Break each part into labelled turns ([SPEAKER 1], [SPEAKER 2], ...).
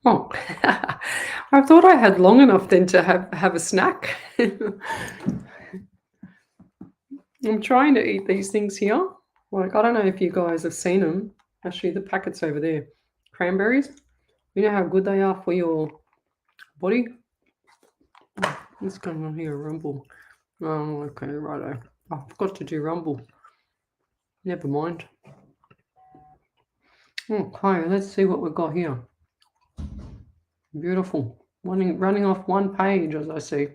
[SPEAKER 1] Oh, I thought I had long enough then to have a snack. I'm trying to eat these things here. Like, I don't know if you guys have seen them. Actually, the packet's over there. Cranberries. You know how good they are for your body? What's going on here? Rumble. Oh, okay, righto. I forgot to do rumble. Never mind. Okay, let's see what we've got here. Beautiful. Running off one page, as I see.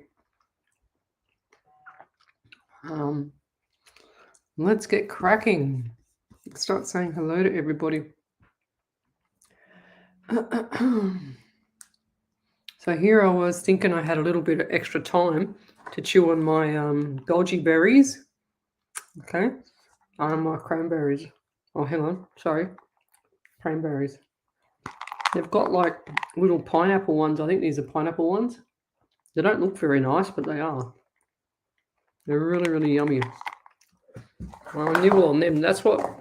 [SPEAKER 1] Let's get cracking. Start saying hello to everybody. So here I was thinking I had a little bit of extra time to chew on my goji berries. Okay. My cranberries. Oh, hang on. Sorry. Cranberries. They've got like little pineapple ones. I think these are pineapple ones. They don't look very nice, but they are. They're really, really yummy. Well, I nibble on them. That's where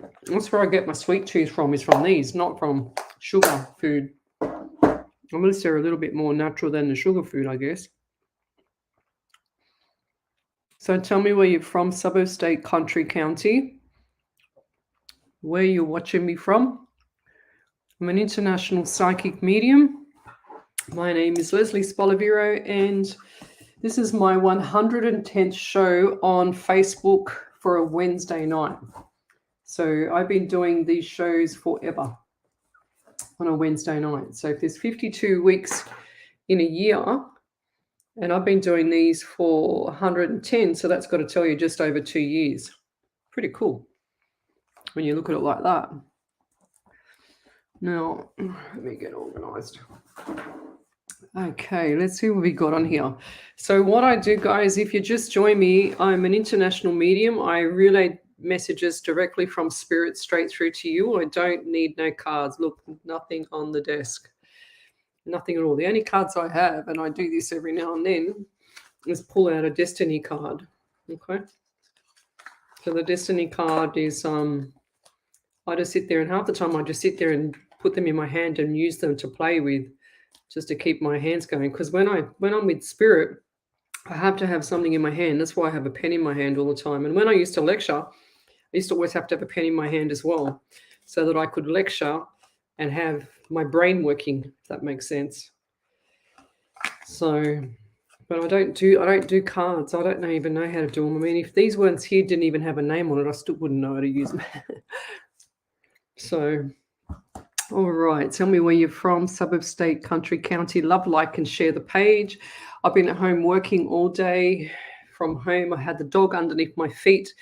[SPEAKER 1] I get my sweet tooth from, is from these, not from sugar food. At least they're a little bit more natural than the sugar food, I guess. So tell me where you're from, suburb, state, country, county. Where you're watching me from. I'm an international psychic medium. My name is Lesley Spaliviero, and this is my 110th show on Facebook for a Wednesday night. So I've been doing these shows forever on a Wednesday night. So if there's 52 weeks in a year, and I've been doing these for 110, so that's got to tell you just over 2 years. Pretty cool when you look at it like that. Now, let me get organized. Okay, let's see what we got on here. So what I do, guys, if you just join me, I'm an international medium. I relay messages directly from spirit straight through to you. I don't need no cards. Look, nothing on the desk. Nothing at all. The only cards I have, and I do this every now and then, is pull out a destiny card. Okay. So the destiny card is I just sit there, and half the time I just sit there and put them in my hand and use them to play with, just to keep my hands going. Because when I'm with spirit, I have to have something in my hand. That's why I have a pen in my hand all the time. And when I used to lecture, I used to always have to have a pen in my hand as well, so that I could lecture and have my brain working, if that makes sense. So, but I don't do cards. I don't even know how to do them. I mean, if these ones here didn't even have a name on it, I still wouldn't know how to use them. So, all right. Tell me where you're from, suburb, state, country, county. Love, like, and share the page. I've been at home working all day from home. I had the dog underneath my feet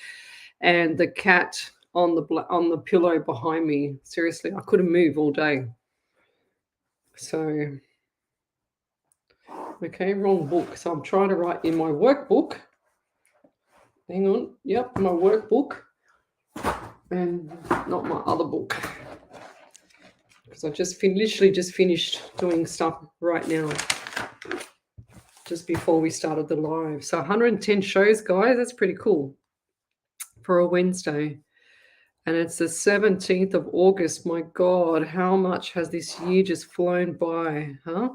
[SPEAKER 1] and the cat on the pillow behind me. Seriously, I couldn't move all day. So, okay, wrong book. So I'm trying to write in my workbook. Hang on. Yep, my workbook. And not my other book. Because I literally just finished doing stuff right now, just before we started the live. So 110 shows, guys. That's pretty cool for a Wednesday. And it's the 17th of August. My God, how much has this year just flown by, huh?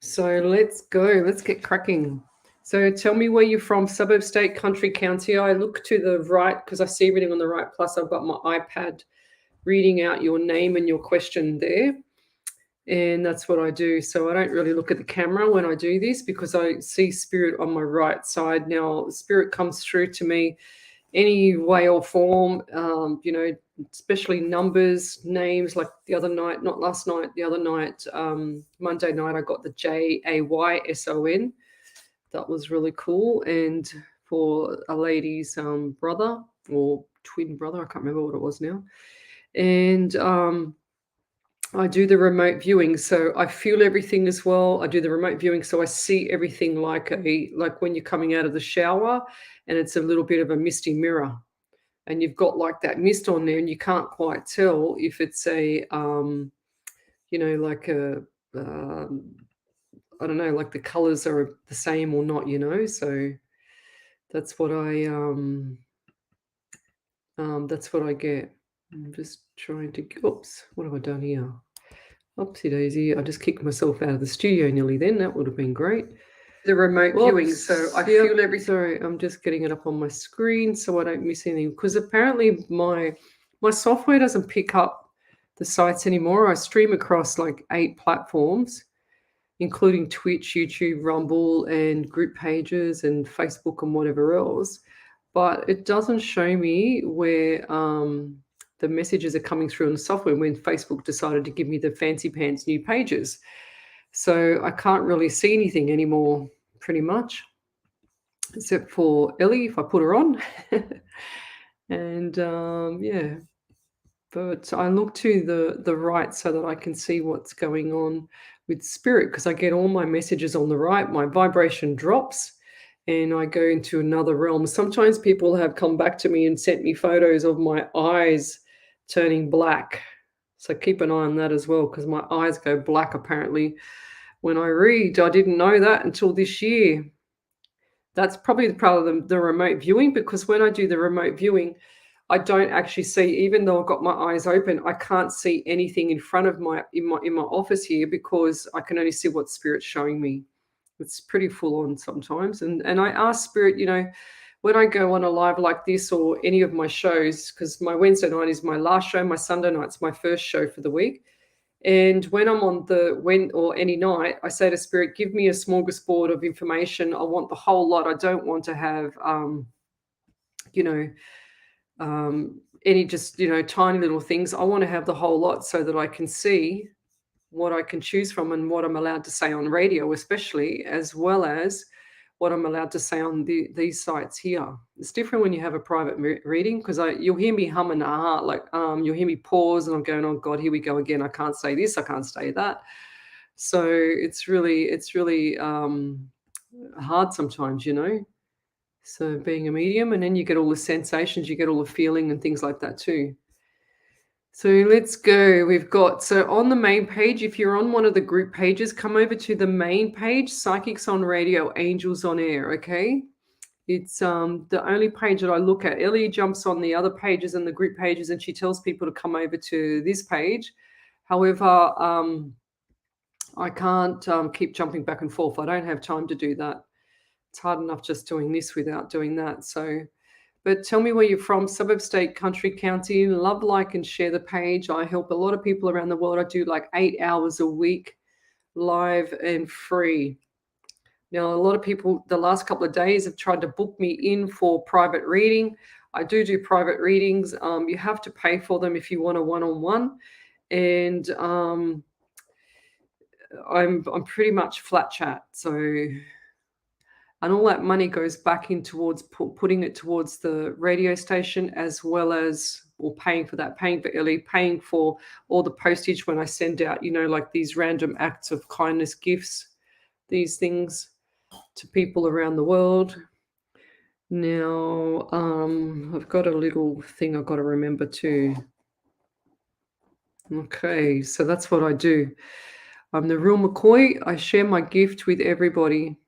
[SPEAKER 1] So let's go. Let's get cracking. So tell me where you're from, suburb, state, country, county. I look to the right because I see everything on the right. Plus, I've got my iPad reading out your name and your question there. And that's what I do. So I don't really look at the camera when I do this, because I see spirit on my right side. Now, spirit comes through to me any way or form, especially numbers, names. Like the other night, not last night, the other night, Monday night, I got the JAYSON. That was really cool. And for a lady's brother or twin brother, I can't remember what it was now. And I do the remote viewing, so I feel everything as well. I do the remote viewing, so I see everything like when you're coming out of the shower, and it's a little bit of a misty mirror, and you've got like that mist on there, and you can't quite tell if it's I don't know, like the colors are the same or not, So that's what I get. I'm just trying to. Oops, what have I done here? Oopsie daisy. I just kicked myself out of the studio nearly then. That would have been great.
[SPEAKER 2] The remote viewing, so I feel everything.
[SPEAKER 1] Sorry, I'm just getting it up on my screen so I don't miss anything. Because apparently my software doesn't pick up the sites anymore. I stream across like 8 platforms, including Twitch, YouTube, Rumble, and group pages and Facebook and whatever else. But it doesn't show me where the messages are coming through on the software when Facebook decided to give me the fancy pants new pages. So I can't really see anything anymore, pretty much, except for Ellie if I put her on. And yeah, but I look to the right so that I can see what's going on with spirit, because I get all my messages on the right. My vibration drops and I go into another realm. Sometimes people have come back to me and sent me photos of my eyes turning black. So keep an eye on that as well, because my eyes go black apparently when I read. I didn't know that until this year. That's probably part of the remote viewing, because when I do the remote viewing, I don't actually see, even though I've got my eyes open, I can't see anything in front of in my office here, because I can only see what Spirit's showing me. It's pretty full on sometimes. And I ask Spirit, when I go on a live like this or any of my shows, because my Wednesday night is my last show, my Sunday night's my first show for the week. And when I'm on or any night, I say to Spirit, give me a smorgasbord of information. I want the whole lot. I don't want to have, any just, tiny little things. I want to have the whole lot so that I can see what I can choose from and what I'm allowed to say on radio, especially, as well as what I'm allowed to say on these sites here. It's different when you have a private reading, because you'll hear me hum and like you'll hear me pause and I'm going, oh God, here we go again. I can't say this, I can't say that. So it's really hard sometimes, So being a medium, and then you get all the sensations, you get all the feeling and things like that too. So let's go. We've got, so on the main page, if you're on one of the group pages, come over to the main page, Psychics on Radio, Angels on Air, okay? It's the only page that I look at. Ellie jumps on the other pages and the group pages, and she tells people to come over to this page. However, I can't keep jumping back and forth. I don't have time to do that. It's hard enough just doing this without doing that. So, but tell me where you're from, suburb, state, country, county. Love, like, and share the page. I help a lot of people around the world. I do like 8 hours a week, live and free. Now, a lot of people the last couple of days have tried to book me in for private reading. I do private readings. You have to pay for them if you want a one-on-one. And I'm pretty much flat chat. So... and all that money goes back in towards putting it towards the radio station, as well as, or paying for that, paying for Ellie, paying for all the postage when I send out, like these random acts of kindness gifts, these things to people around the world. Now, I've got a little thing I've got to remember too. Okay, so that's what I do. I'm the real McCoy. I share my gift with everybody.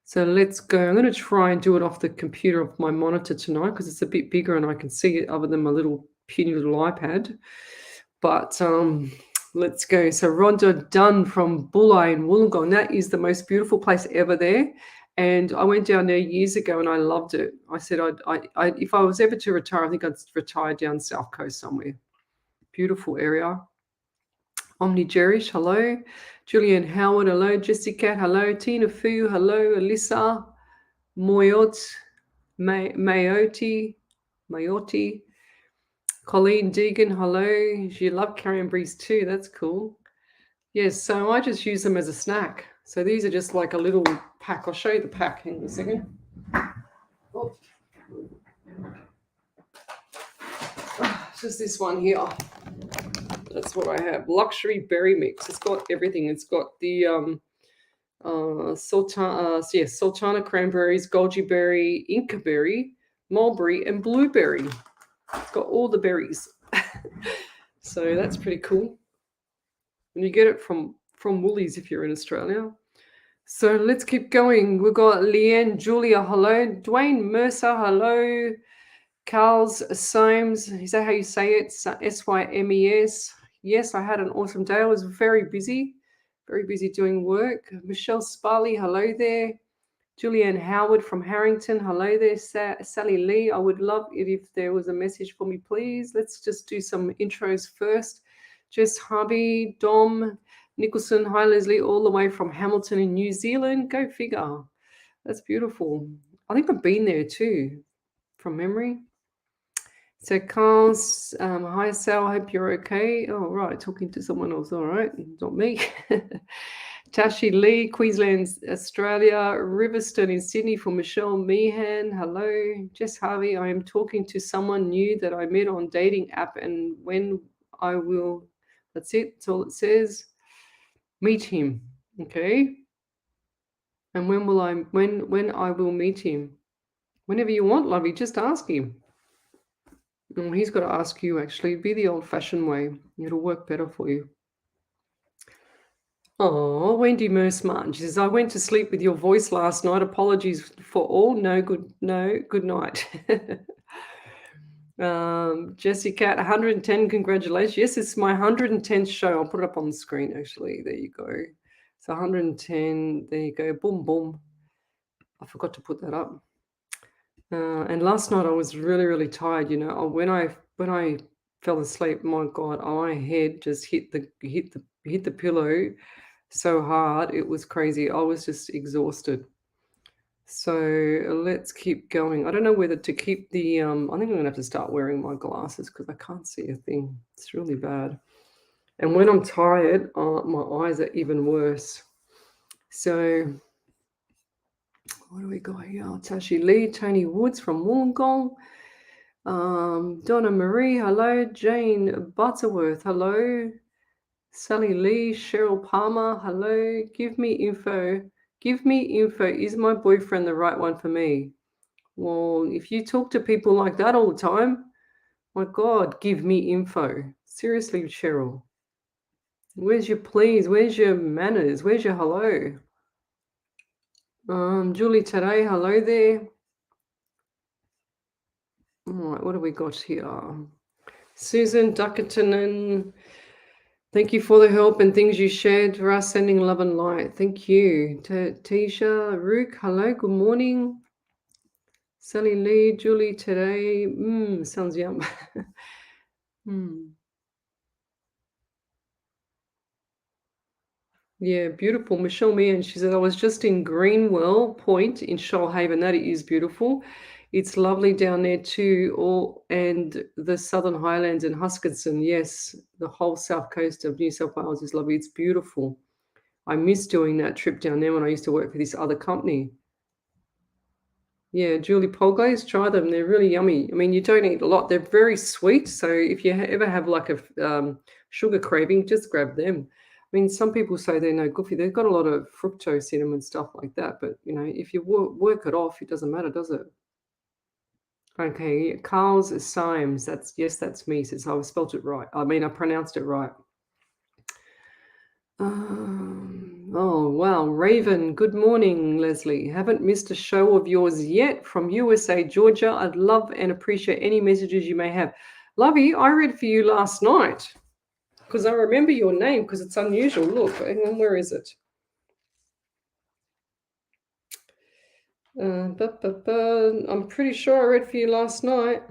[SPEAKER 1] So let's go. I'm going to try and do it off the computer, off my monitor tonight, because it's a bit bigger and I can see it other than my little puny little iPad. But let's go. So Rhonda Dunn from Bulli in Wollongong. That is the most beautiful place ever there. And I went down there years ago and I loved it. I said, if I was ever to retire, I think I'd retire down South Coast somewhere. Beautiful area. Omni Jerish, hello. Julian Howard, hello. Jessica, hello. Tina Fu, hello. Alyssa, Moyot, Mayotti. Colleen Deegan, hello. You love carrion breeze too. That's cool. Yes, so I just use them as a snack. So these are just like a little pack. I'll show you the pack. Hang on a second. Oh. Just this one here. That's what I have. Luxury berry mix. It's got everything. It's got the sultana cranberries, goji berry, inca berry, mulberry, and blueberry. It's got all the berries. So that's pretty cool. And you get it from Woolies if you're in Australia. So let's keep going. We've got Leanne, Julia, hello. Dwayne Mercer, hello. Carl's Symes, is that how you say it? Symes. Yes, I had an awesome day. I was very busy doing work. Michelle Sparley, hello there. Julianne Howard from Harrington, hello there. Sally Lee, I would love it if there was a message for me, please. Let's just do some intros first. Jess Harvey, Dom Nicholson, hi Leslie, all the way from Hamilton in New Zealand. Go figure. That's beautiful. I think I've been there too, from memory. So Carl's, hi Sal, hope you're okay. Oh, right, talking to someone else, all right, not me. Tashi Lee, Queensland, Australia. Riverstone in Sydney for Michelle Meehan. Hello. Jess Harvey, I am talking to someone new that I met on dating app, and when I will, that's it, that's all it says, meet him. Okay. And when I will meet him? Whenever you want, lovey, just ask him. He's got to ask you, actually. Be the old-fashioned way. It'll work better for you. Oh, Wendy Merce-Martin. She says, I went to sleep with your voice last night. Apologies for all. Good night. Jessie Cat, 110, congratulations. Yes, it's my 110th show. I'll put it up on the screen, actually. There you go. So 110, there you go. Boom, boom. I forgot to put that up. And last night I was really, really tired. You know, when I fell asleep, my God, my head just hit the pillow so hard. It was crazy. I was just exhausted. So let's keep going. I don't know whether to keep the. I think I'm gonna have to start wearing my glasses because I can't see a thing. It's really bad. And when I'm tired, my eyes are even worse. So. What do we got here? Tashi Lee, Tony Woods from Wollongong. Donna Marie, hello. Jane Butterworth, hello. Sally Lee, Cheryl Palmer, hello. Give me info. Is my boyfriend the right one for me? Well, if you talk to people like that all the time, my God, give me info. Seriously, Cheryl. Where's your please? Where's your manners? Where's your hello? Julie today, hello there. All right, what do we got here? Susan Duckerton, thank you for the help and things you shared for us, sending love and light. Thank you. Tisha Rook, hello, good morning. Sally Lee, Julie today, sounds yum. Yeah, beautiful. Michelle Meehan, she said, I was just in Greenwell Point in Shoalhaven. That is beautiful. It's lovely down there too, and the Southern Highlands and Huskinson. Yes, the whole south coast of New South Wales is lovely. It's beautiful. I miss doing that trip down there when I used to work for this other company. Yeah, Julie Polglaze, try them. They're really yummy. I mean, you don't eat a lot. They're very sweet. So if you ever have like a sugar craving, just grab them. I mean, some people say they're no good for you. They've got a lot of fructose in them and stuff like that. But, you know, if you work it off, it doesn't matter, does it? Okay, Carl's Symes. That's me. Says I spelt it right. I mean, I pronounced it right. Oh, wow. Raven, good morning, Leslie. Haven't missed a show of yours yet from USA, Georgia. I'd love and appreciate any messages you may have. Lovey, I read for you last night because I remember your name because it's unusual. Look, hang on, where is it? I'm pretty sure I read for you last night.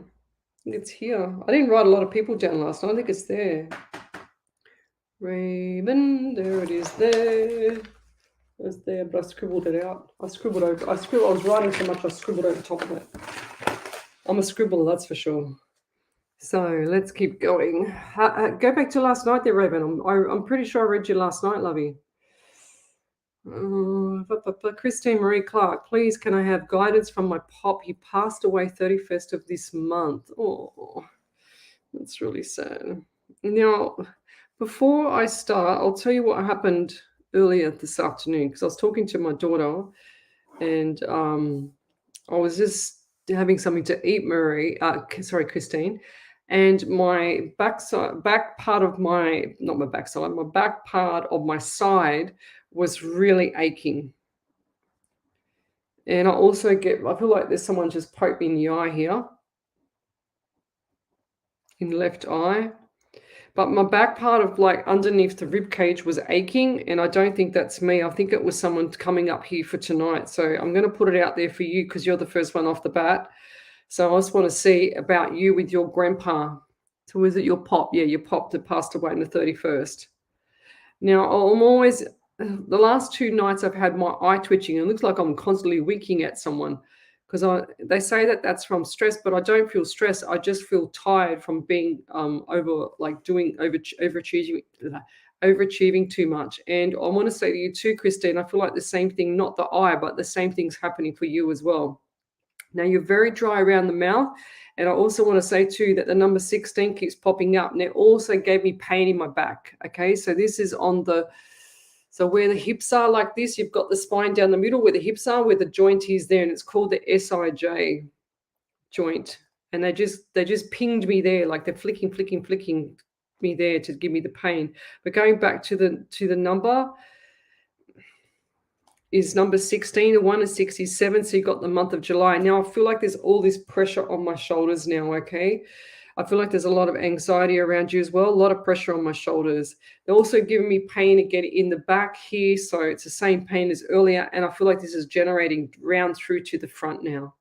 [SPEAKER 1] It's here. I didn't write a lot of people down last night. I think it's there. Raven, there it is there. It's there, but I scribbled it out. I was writing so much I scribbled over top of it. I'm a scribbler, that's for sure. So let's keep going. Go back to last night there, Raven. I'm pretty sure I read you last night, lovey. Christine Marie Clark, please can I have guidance from my pop? He passed away 31st of this month. Oh, that's really sad. Now, before I start, I'll tell you what happened earlier this afternoon because I was talking to my daughter and I was just having something to eat, Christine, and my back part of my side was really aching. And I feel like there's someone just poked me in the eye here, in the left eye. But my back part of like underneath the rib cage was aching, and I don't think that's me. I think it was someone coming up here for tonight. So I'm going to put it out there for you because you're the first one off the bat. So I just want to see about you with your grandpa. So was it your pop? Yeah, your pop that passed away on the 31st. Now I'm always, the last 2 nights I've had my eye twitching. It looks like I'm constantly winking at someone because they say that that's from stress, but I don't feel stress. I just feel tired from being overachieving too much. And I want to say to you too, Christine, I feel like the same thing, not the eye, but the same thing's happening for you as well. Now you're very dry around the mouth. And I also want to say too that the number 16 keeps popping up, and it also gave me pain in my back. Okay, so this is on so where the hips are like this, you've got the spine down the middle where the hips are, where the joint is there, and it's called the SIJ joint. And they just pinged me there, like they're flicking me there to give me the pain. But going back to the number, is number 16, the 1 is 67, so you got the month of July. Now I feel like there's all this pressure on my shoulders now, okay? I feel like there's a lot of anxiety around you as well, a lot of pressure on my shoulders. They're also giving me pain again in the back here, so it's the same pain as earlier, and I feel like this is generating round through to the front now.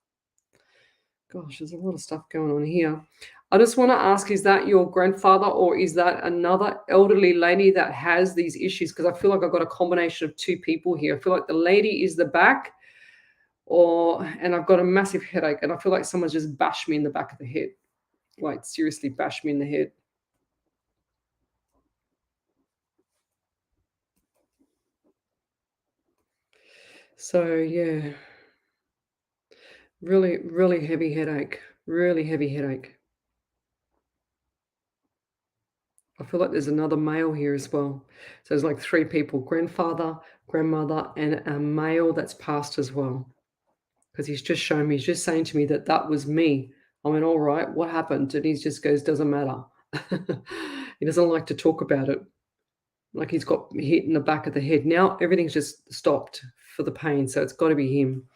[SPEAKER 1] Gosh, there's a lot of stuff going on here. I just want to ask, is that your grandfather or is that another elderly lady that has these issues? Because I feel like I've got a combination of 2 people here. I feel like the lady is the back and I've got a massive headache and I feel like someone's just bashed me in the back of the head. Like seriously bashed me in the head. So yeah, really, really heavy headache. Really heavy headache. I feel like there's another male here as well. So there's like 3 people, grandfather, grandmother, and a male that's passed as well. Because he's just shown me, he's just saying to me that that was me. I went, all right, what happened? And he just goes, doesn't matter. He doesn't like to talk about it. Like he's got hit in the back of the head. Now everything's just stopped for the pain. So it's got to be him.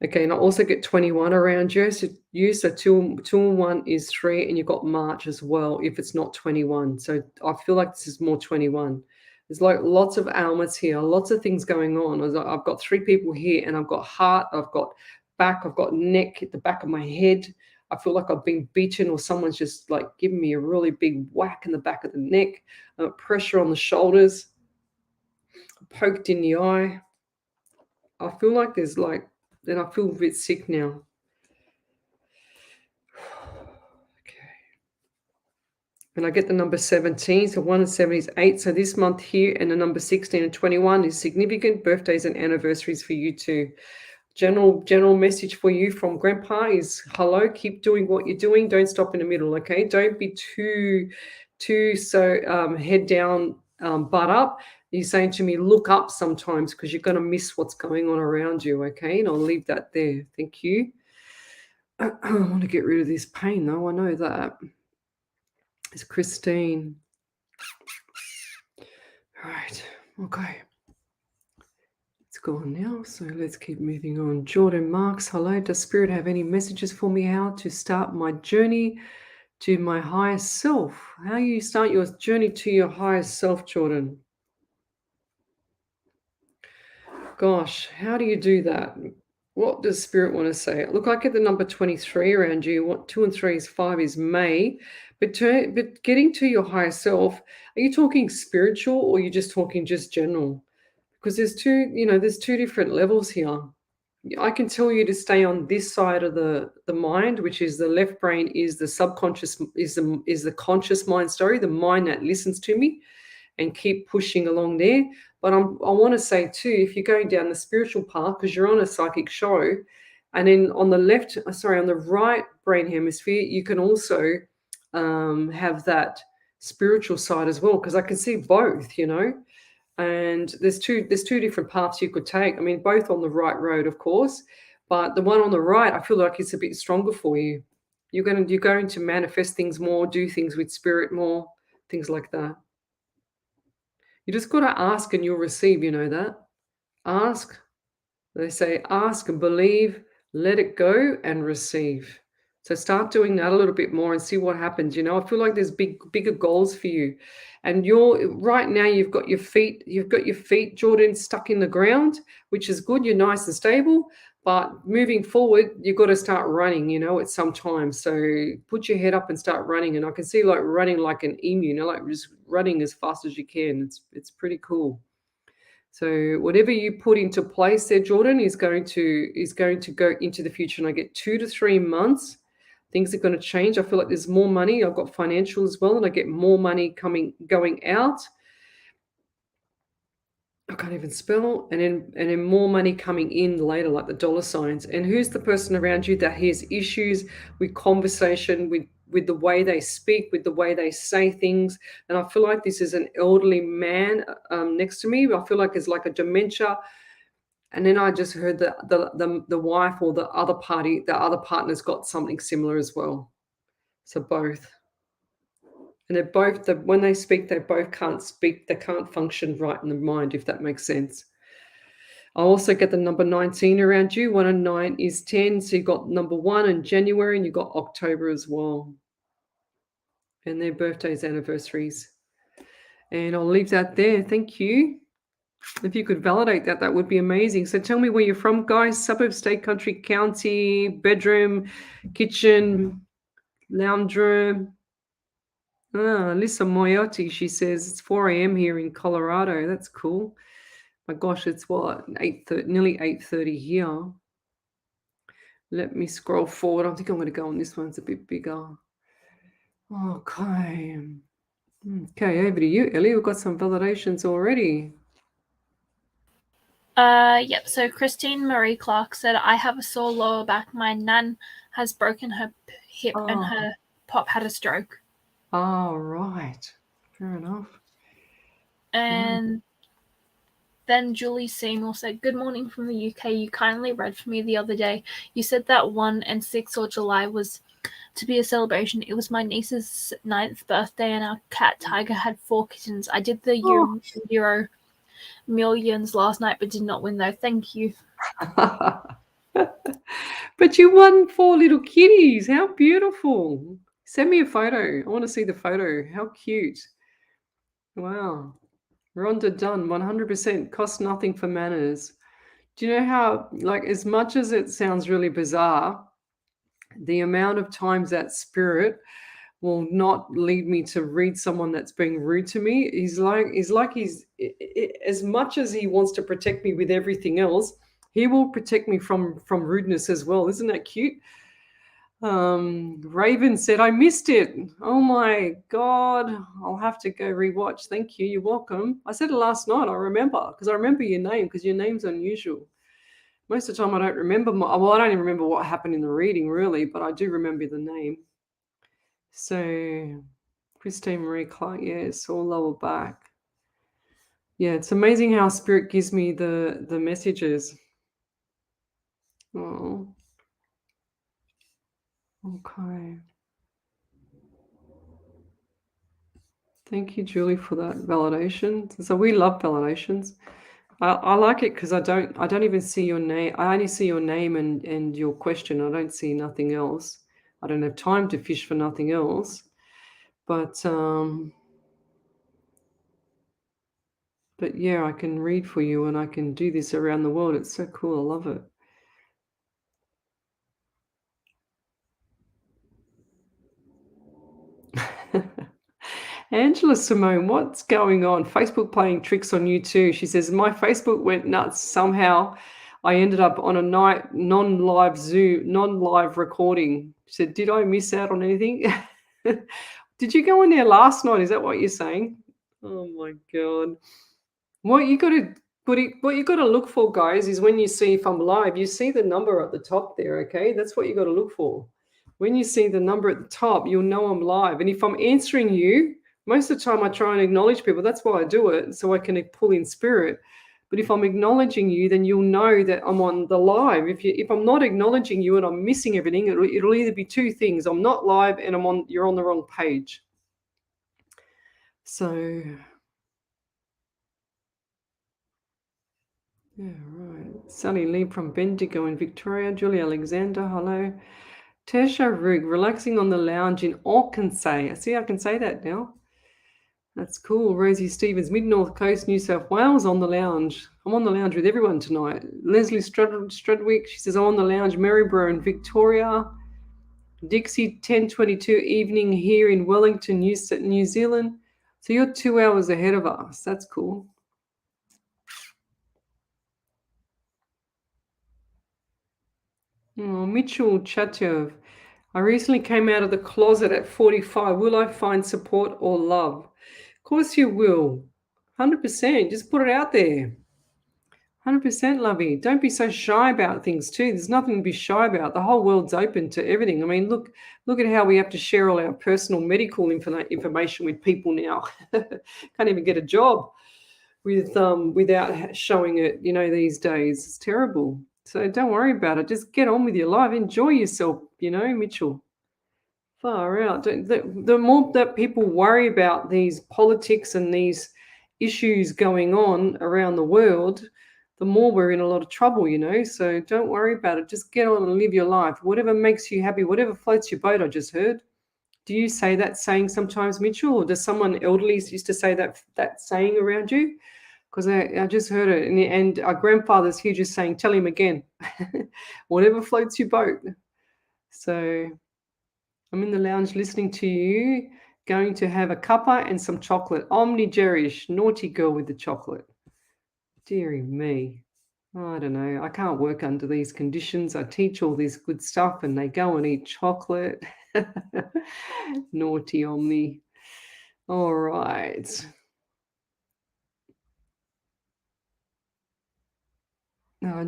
[SPEAKER 1] Okay, and I also get 21 around you. So 2 and 1 is 3, and you've got March as well if it's not 21. So I feel like this is more 21. There's like lots of ailments here, lots of things going on. I've got 3 people here, and I've got heart, I've got back, I've got neck at the back of my head. I feel like I've been beaten or someone's just like giving me a really big whack in the back of the neck, pressure on the shoulders, poked in the eye. I feel like there's like, then I feel a bit sick now. Okay. And I get the number 17. So 1 and 7 is 8. So this month here and the number 16 and 21 is significant birthdays and anniversaries for you too. General message for you from Grandpa is hello, keep doing what you're doing. Don't stop in the middle, okay? Don't be too head down, butt up. He's saying to me, look up sometimes because you're going to miss what's going on around you, okay? And I'll leave that there. Thank you. I want to get rid of this pain, though. I know that. It's Christine. All right. Okay. It's gone now, so let's keep moving on. Jordan Marks, hello. Does Spirit have any messages for me how to start my journey to my higher self? How you start your journey to your higher self, Jordan? Gosh, how do you do that? What does Spirit want to say? Look, I get the number 23 around you. What 2 and 3 is 5 is May. But getting to your higher self, are you talking spiritual or are you just talking just general? Because there's two different levels here. I can tell you to stay on this side of the mind, which is the left brain is the subconscious, is the conscious mind story, the mind that listens to me, and keep pushing along there. But I want to say too, if you're going down the spiritual path, because you're on a psychic show, and then on the right brain hemisphere, you can also have that spiritual side as well, because I can see both, and there's two different paths you could take. I mean, both on the right road, of course, but the one on the right, I feel like it's a bit stronger for you. You're going to manifest things more, do things with spirit more, things like that. You just got to ask and you'll receive, you know that. Ask. They say ask and believe, let it go and receive. So start doing that a little bit more and see what happens. I feel like there's bigger goals for you. And right now you've got your feet, Jordan, stuck in the ground, which is good. You're nice and stable. But moving forward, you've got to start running, at some time. So put your head up and start running. And I can see like running like an emu, like just running as fast as you can. It's pretty cool. So whatever you put into place there, Jordan, is going to go into the future. And I get 2 to 3 months. Things are going to change. I feel like there's more money. I've got financial as well, and I get more money going out. I can't even spell, and then more money coming in later, like the dollar signs. And who's the person around you that has issues with conversation, with the way they speak, with the way they say things? And I feel like this is an elderly man next to me. I feel like it's like a dementia. And then I just heard that the wife or the other partner's got something similar as well. So both. And they're both, when they speak, they both can't speak. They can't function right in the mind, if that makes sense. I also get the number 19 around you. 1 and 9 is 10. So you've got number 1 in January, and you've got October as well. And their birthdays, anniversaries. And I'll leave that there. Thank you. If you could validate that, that would be amazing. So tell me where you're from, guys. Suburb, state, country, county, bedroom, kitchen, lounge room. Lisa Moyotti, she says, it's 4 a.m. here in Colorado. That's cool. My gosh, it's what, nearly 8:30 here. Let me scroll forward. I think I'm going to go on this one. It's a bit bigger. Okay. Okay, over to you, Ellie. We've got some validations already.
[SPEAKER 3] Yep. So Christine Marie Clark said, I have a sore lower back. My nan has broken her hip and her pop had a stroke.
[SPEAKER 1] Oh, right. Fair enough.
[SPEAKER 3] And then Julie Seymour said, good morning from the UK. You kindly read for me the other day. You said that 1 and 6 of July was to be a celebration. It was my niece's 9th birthday and our cat Tiger had 4 kittens. I did the Euro Millions last night but did not win though. Thank you.
[SPEAKER 1] But you won 4 little kitties. How beautiful. Send me a photo. I want to see the photo. How cute. Wow. Rhonda Dunn, 100% cost nothing for manners. Do you know how, like, as much as it sounds really bizarre, the amount of times that spirit will not lead me to read someone that's being rude to me. He's as much as he wants to protect me with everything else, he will protect me from rudeness as well. Isn't that cute? Raven said, I missed it. Oh my God. I'll have to go rewatch. Thank you. You're welcome. I said it last night. I remember because I remember your name because your name's unusual. Most of the time I don't remember. I don't even remember what happened in the reading really, but I do remember the name. So Christine Marie Clark, yes, all lower back. Yeah, it's amazing how spirit gives me the messages. Oh. Okay. Thank you, Julie, for that validation. So we love validations. I like it because I don't even see your name. I only see your name and your question. I don't see nothing else. I don't have time to fish for nothing else. But yeah, I can read for you and I can do this around the world. It's so cool. I love it. Angela Simone, what's going on? Facebook playing tricks on you too. She says, my Facebook went nuts. Somehow I ended up on a non-live recording. She said, did I miss out on anything? Did you go in there last night? Is that what you're saying? Oh my God. What you got to look for, guys, is when you see if I'm live, you see the number at the top there, okay? That's what you got to look for. When you see the number at the top, you'll know I'm live. And if I'm answering you, most of the time I try and acknowledge people. That's why I do it, so I can pull in spirit. But if I'm acknowledging you, then you'll know that I'm on the live. If I'm not acknowledging you and I'm missing everything, it'll either be 2 things. I'm not live and you're on the wrong page. So, yeah, right. Sally Lee from Bendigo in Victoria. Julie Alexander, hello. Tesha Rig, relaxing on the lounge in Orcansay. See, I can say that now. That's cool. Rosie Stevens, Mid-North Coast, New South Wales, on the lounge. I'm on the lounge with everyone tonight. Leslie Strudwick, she says, I'm on the lounge. Maryborough in Victoria. Dixie, 10:22 evening here in Wellington, New Zealand. So you're 2 hours ahead of us. That's cool. Oh, Mitchell Chatov. I recently came out of the closet at 45. Will I find support or love? Of course you will. 100%. Just put it out there. 100%, lovey. Don't be so shy about things too. There's nothing to be shy about. The whole world's open to everything. I mean, look at how we have to share all our personal medical information with people now. Can't even get a job without showing it, these days. It's terrible. So don't worry about it. Just get on with your life. Enjoy yourself, Mitchell. Far out. The more that people worry about these politics and these issues going on around the world, the more we're in a lot of trouble, So don't worry about it. Just get on and live your life. Whatever makes you happy, whatever floats your boat, I just heard. Do you say that saying sometimes, Mitchell? Or does someone elderly used to say that saying around you? Because I just heard it. And our grandfather's here just saying, tell him again. Whatever floats your boat. So I'm in the lounge listening to you, going to have a cuppa and some chocolate. Omnigerish, naughty girl with the chocolate. Dearie me. I don't know. I can't work under these conditions. I teach all this good stuff and they go and eat chocolate. Naughty Omni. All right.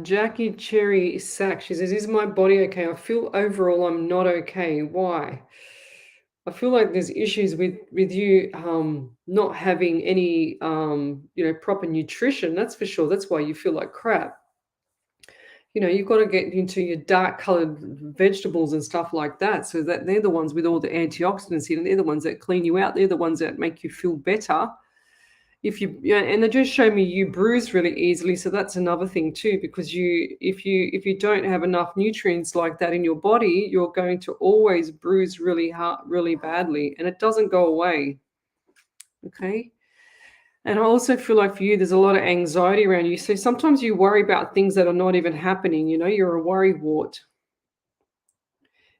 [SPEAKER 1] Jackie Cherry Sack, she says, is my body okay? I feel overall I'm not okay. Why? I feel like there's issues with you not having any proper nutrition. That's for sure. That's why you feel like crap. You've got to get into your dark colored vegetables and stuff like that. So that they're the ones with all the antioxidants in, and they're the ones that clean you out. They're the ones that make you feel better. And they just show me you bruise really easily. So that's another thing too, because if you don't have enough nutrients like that in your body, you're going to always bruise really hard, really badly, and it doesn't go away. Okay. And I also feel like for you, there's a lot of anxiety around you. So sometimes you worry about things that are not even happening. You're a worry wart.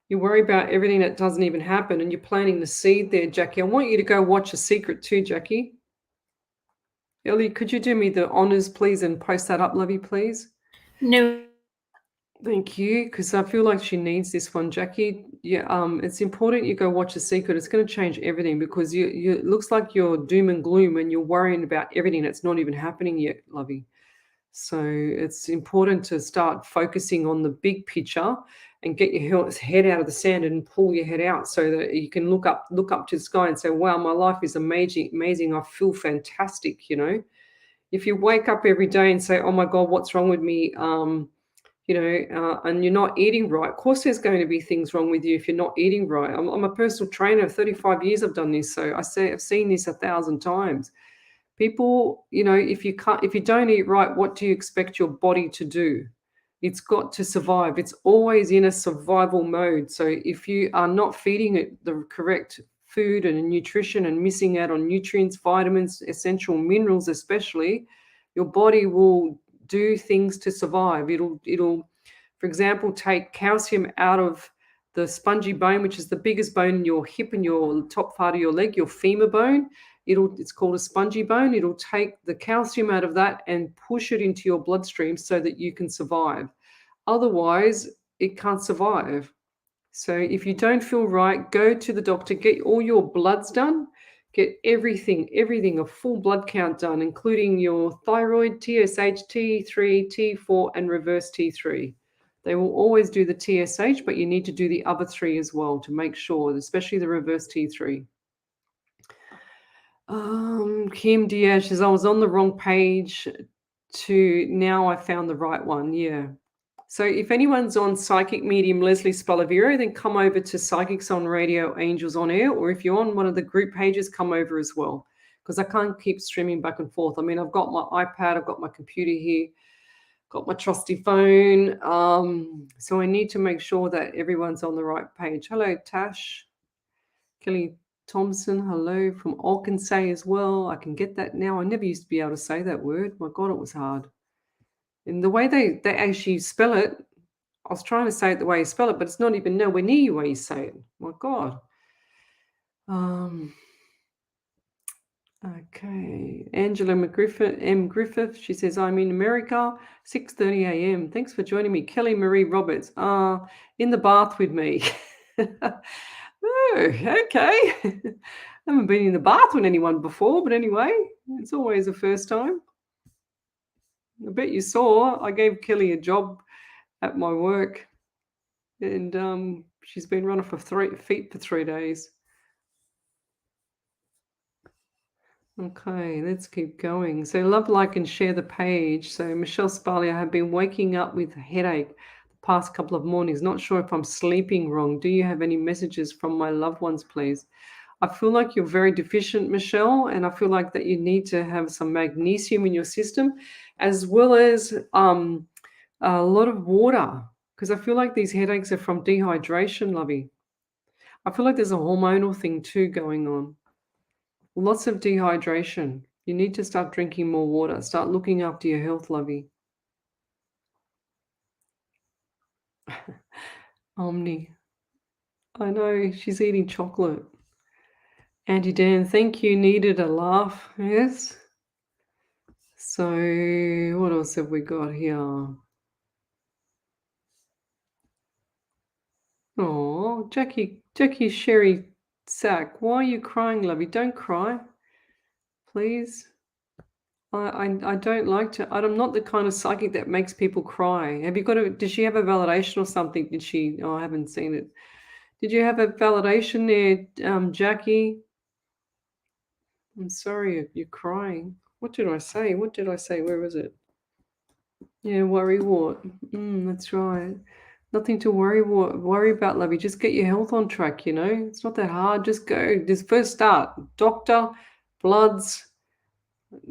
[SPEAKER 1] You worry about everything that doesn't even happen, and you're planting the seed there, Jackie. I want you to go watch A Secret too, Jackie. Ellie, could you do me the honors, please, and post that up, lovey, please?
[SPEAKER 3] No.
[SPEAKER 1] Thank you, because I feel like she needs this one, Jackie. Yeah, it's important you go watch A Secret. It's going to change everything, because it looks like you're doom and gloom and you're worrying about everything that's not even happening yet, lovey. So it's important to start focusing on the big picture and get your head out of the sand and pull your head out, so that you can look up to the sky and say, wow, my life is amazing. I feel fantastic. If you wake up every day and say, oh my God, what's wrong with me? And you're not eating right. Of course, there's going to be things wrong with you if you're not eating right. I'm a personal trainer. 35 years I've done this. So I've seen this 1,000 times. People, if you don't eat right, what do you expect your body to do? It's got to survive. It's always in a survival mode. So if you are not feeding it the correct food and nutrition and missing out on nutrients, vitamins, essential minerals especially, your body will do things to survive. It'll, for example, take calcium out of the spongy bone, which is the biggest bone in your hip and your top part of your leg, your femur bone. It's called a spongy bone. It'll take the calcium out of that and push it into your bloodstream so that you can survive. Otherwise, it can't survive. So if you don't feel right, go to the doctor, get all your bloods done, get everything, a full blood count done, including your thyroid, TSH, T3, T4, and reverse T3. They will always do the TSH, but you need to do the other three as well to make sure, especially the reverse T3. Kim Diaz says, I was on the wrong page to now I found the right one. Yeah. So if anyone's on Psychic Medium Lesley Spaliviero, then come over to Psychics on Radio, Angels on Air, or if you're on one of the group pages, come over as well, because I can't keep streaming back and forth. I mean, I've got my iPad, I've got my computer here. got my trusty phone. So I need to make sure that everyone's on the right page. Hello, Tash. Kelly Thompson, hello from Arkansas as well. I can get that now. I never used to be able to say that word. My God, it was hard. And the way they actually spell it, I was trying to say it the way you spell it, but it's not even nowhere near the way you say it. My God. Okay. Angela M. Griffith, she says, I'm in America, 6:30 a.m. Thanks for joining me. Kelly Marie Roberts, in the bath with me. Oh, okay. Haven't been in the bath with anyone before, but anyway, it's always a first time. I bet you saw I gave Kelly a job at my work, and she's been running for 3 feet for 3 days. Okay, let's keep going. So love, like, and share the page. So Michelle Sparley, I have been waking up with a headache the past couple of mornings. Not sure if I'm sleeping wrong. Do you have any messages from my loved ones, please? I feel like you're very deficient, Michelle, and I feel like that you need to have some magnesium in your system, as well as a lot of water, because I feel like these headaches are from dehydration, lovey. I feel like there's a hormonal thing too going on. Lots of dehydration. You need to start drinking more water. Start looking after your health, lovey. Omni. I know, she's eating chocolate. Auntie Dan, thank you. Needed a laugh. Yes. So what else have we got here? Oh, Jackie Sherry Sack. Why are you crying, lovey? Don't cry. Please. I don't like to. I'm not the kind of psychic that makes people cry. Have you got a? Did she have a validation or something? Did she? Oh, I haven't seen it. Did you have a validation there, Jackie? I'm sorry if you're crying. What did I say? What did I say? Where was it? Yeah, worry what? That's right. Nothing to worry about, lovey. Just get your health on track. You know, it's not that hard. Just go. Just first start. Doctor, bloods.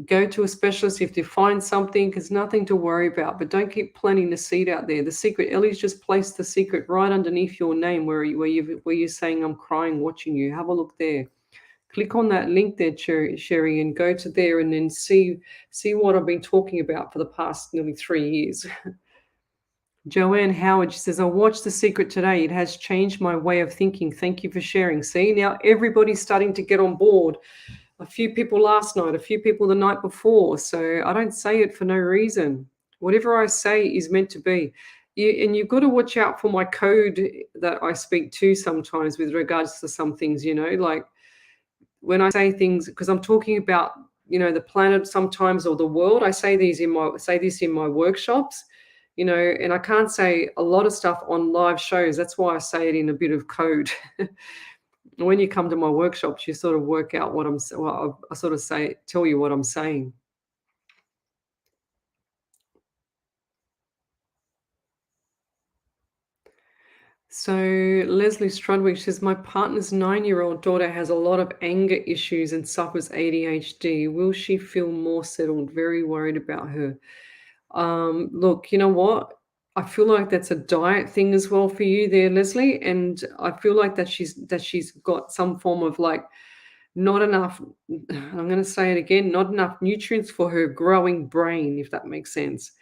[SPEAKER 1] Go to a specialist if you find something, because nothing to worry about. But don't keep planting the seed out there. The secret, Ellie's just placed the secret right underneath your name where you're saying I'm crying watching you. Have a look there. Click on that link there, Sherry, and go to there and then see what I've been talking about for the past nearly 3 years. Joanne Howard, she says, I watched The Secret today. It has changed my way of thinking. Thank you for sharing. See, now everybody's starting to get on board. A few people last night, a few people the night before. So I don't say it for no reason. Whatever I say is meant to be. And you've got to watch out for my code that I speak to sometimes with regards to some things, you know, like when I say things, because I'm talking about, you know, the planet sometimes or the world. I say this in my workshops, you know, and I can't say a lot of stuff on live shows. That's why I say it in a bit of code. When you come to my workshops, you sort of work out what I sort of tell you what I'm saying. So Leslie Strudwick says, my partner's 9-year-old daughter has a lot of anger issues and suffers ADHD. Will she feel more settled? Very worried about her. Look, you know what? I feel like that's a diet thing as well for you there, Leslie. And I feel like that she's got some form of like not enough, I'm going to say it again, not enough nutrients for her growing brain, if that makes sense.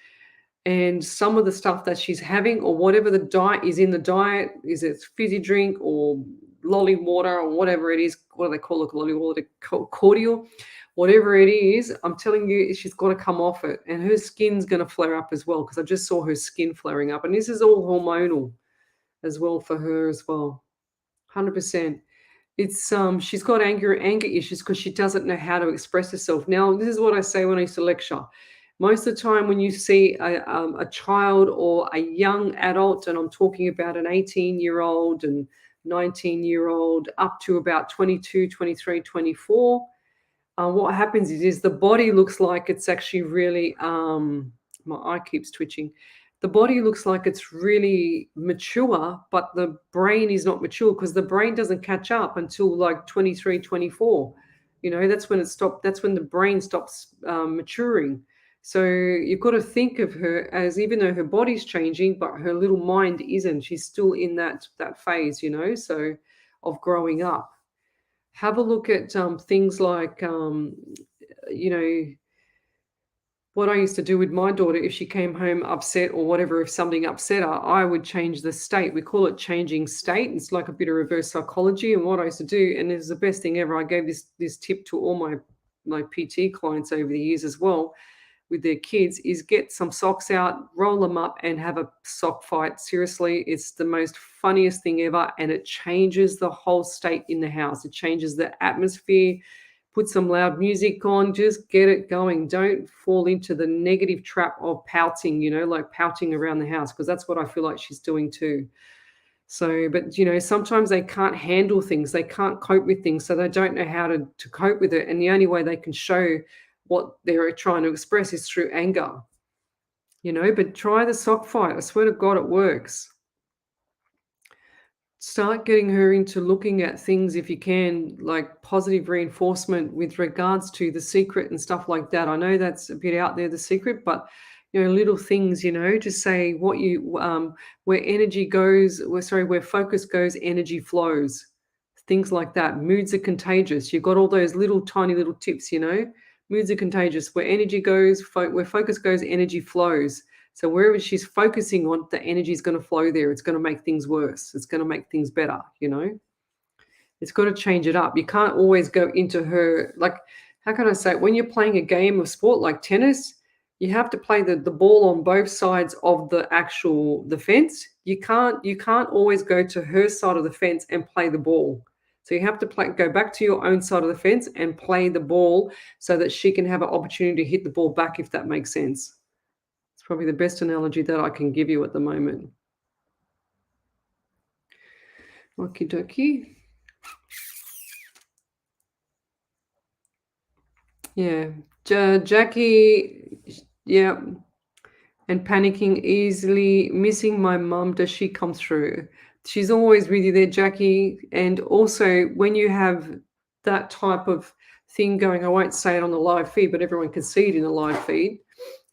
[SPEAKER 1] And some of the stuff that she's having, or whatever the diet is in the diet, is it fizzy drink or lolly water or whatever it is, what do they call it, lolly water, cordial, whatever it is, I'm telling you, she's got to come off it. And her skin's going to flare up as well, because I just saw her skin flaring up. And this is all hormonal as well for her as well, 100%. It's she's got anger issues because she doesn't know how to express herself. Now, this is what I say when I used to lecture. Most of the time when you see a child or a young adult, and I'm talking about an 18-year-old and 19-year-old up to about 22, 23, 24, what happens is the body looks like it's actually really, my eye keeps twitching. The body looks like it's really mature, but the brain is not mature, because the brain doesn't catch up until like 23, 24. You know, that's when the brain stops maturing. So you've got to think of her as, even though her body's changing, but her little mind isn't. She's still in that phase, so of growing up. Have a look at things like, what I used to do with my daughter. If she came home upset or whatever, if something upset her, I would change the state. We call it changing state. It's like a bit of reverse psychology. And what I used to do, and it was the best thing ever, I gave this tip to all my PT clients over the years as well, with their kids, is get some socks out, roll them up, and have a sock fight. Seriously, it's the most funniest thing ever, and it changes the whole state in the house. It changes the atmosphere. Put some loud music on, just get it going. Don't fall into the negative trap of pouting, like pouting around the house, because that's what I feel like she's doing too. So, but sometimes they can't handle things, they can't cope with things, so they don't know how to cope with it. And the only way they can show what they're trying to express is through anger. But try the sock fight. I swear to God, it works. Start getting her into looking at things, if you can, like positive reinforcement with regards to The Secret and stuff like that. I know that's a bit out there, The Secret, but little things, just say what where energy goes, where focus goes, energy flows. Things like that. Moods are contagious. You've got all those tiny little tips, Moods are contagious. Where energy goes, where focus goes, energy flows. So wherever she's focusing on, the energy is going to flow there. It's going to make things worse. It's going to make things better, It's got to change it up. You can't always go into her, like, how can I say it? When you're playing a game of sport like tennis, you have to play the ball on both sides of the fence. You can't always go to her side of the fence and play the ball. So you have to go back to your own side of the fence and play the ball so that she can have an opportunity to hit the ball back, if that makes sense. Probably the best analogy that I can give you at the moment. Okie dokie. Yeah. Jackie, yeah. And panicking easily, missing my mum. Does she come through? She's always with you there, Jackie. And also, when you have that type of thing going, I won't say it on the live feed, but everyone can see it in the live feed.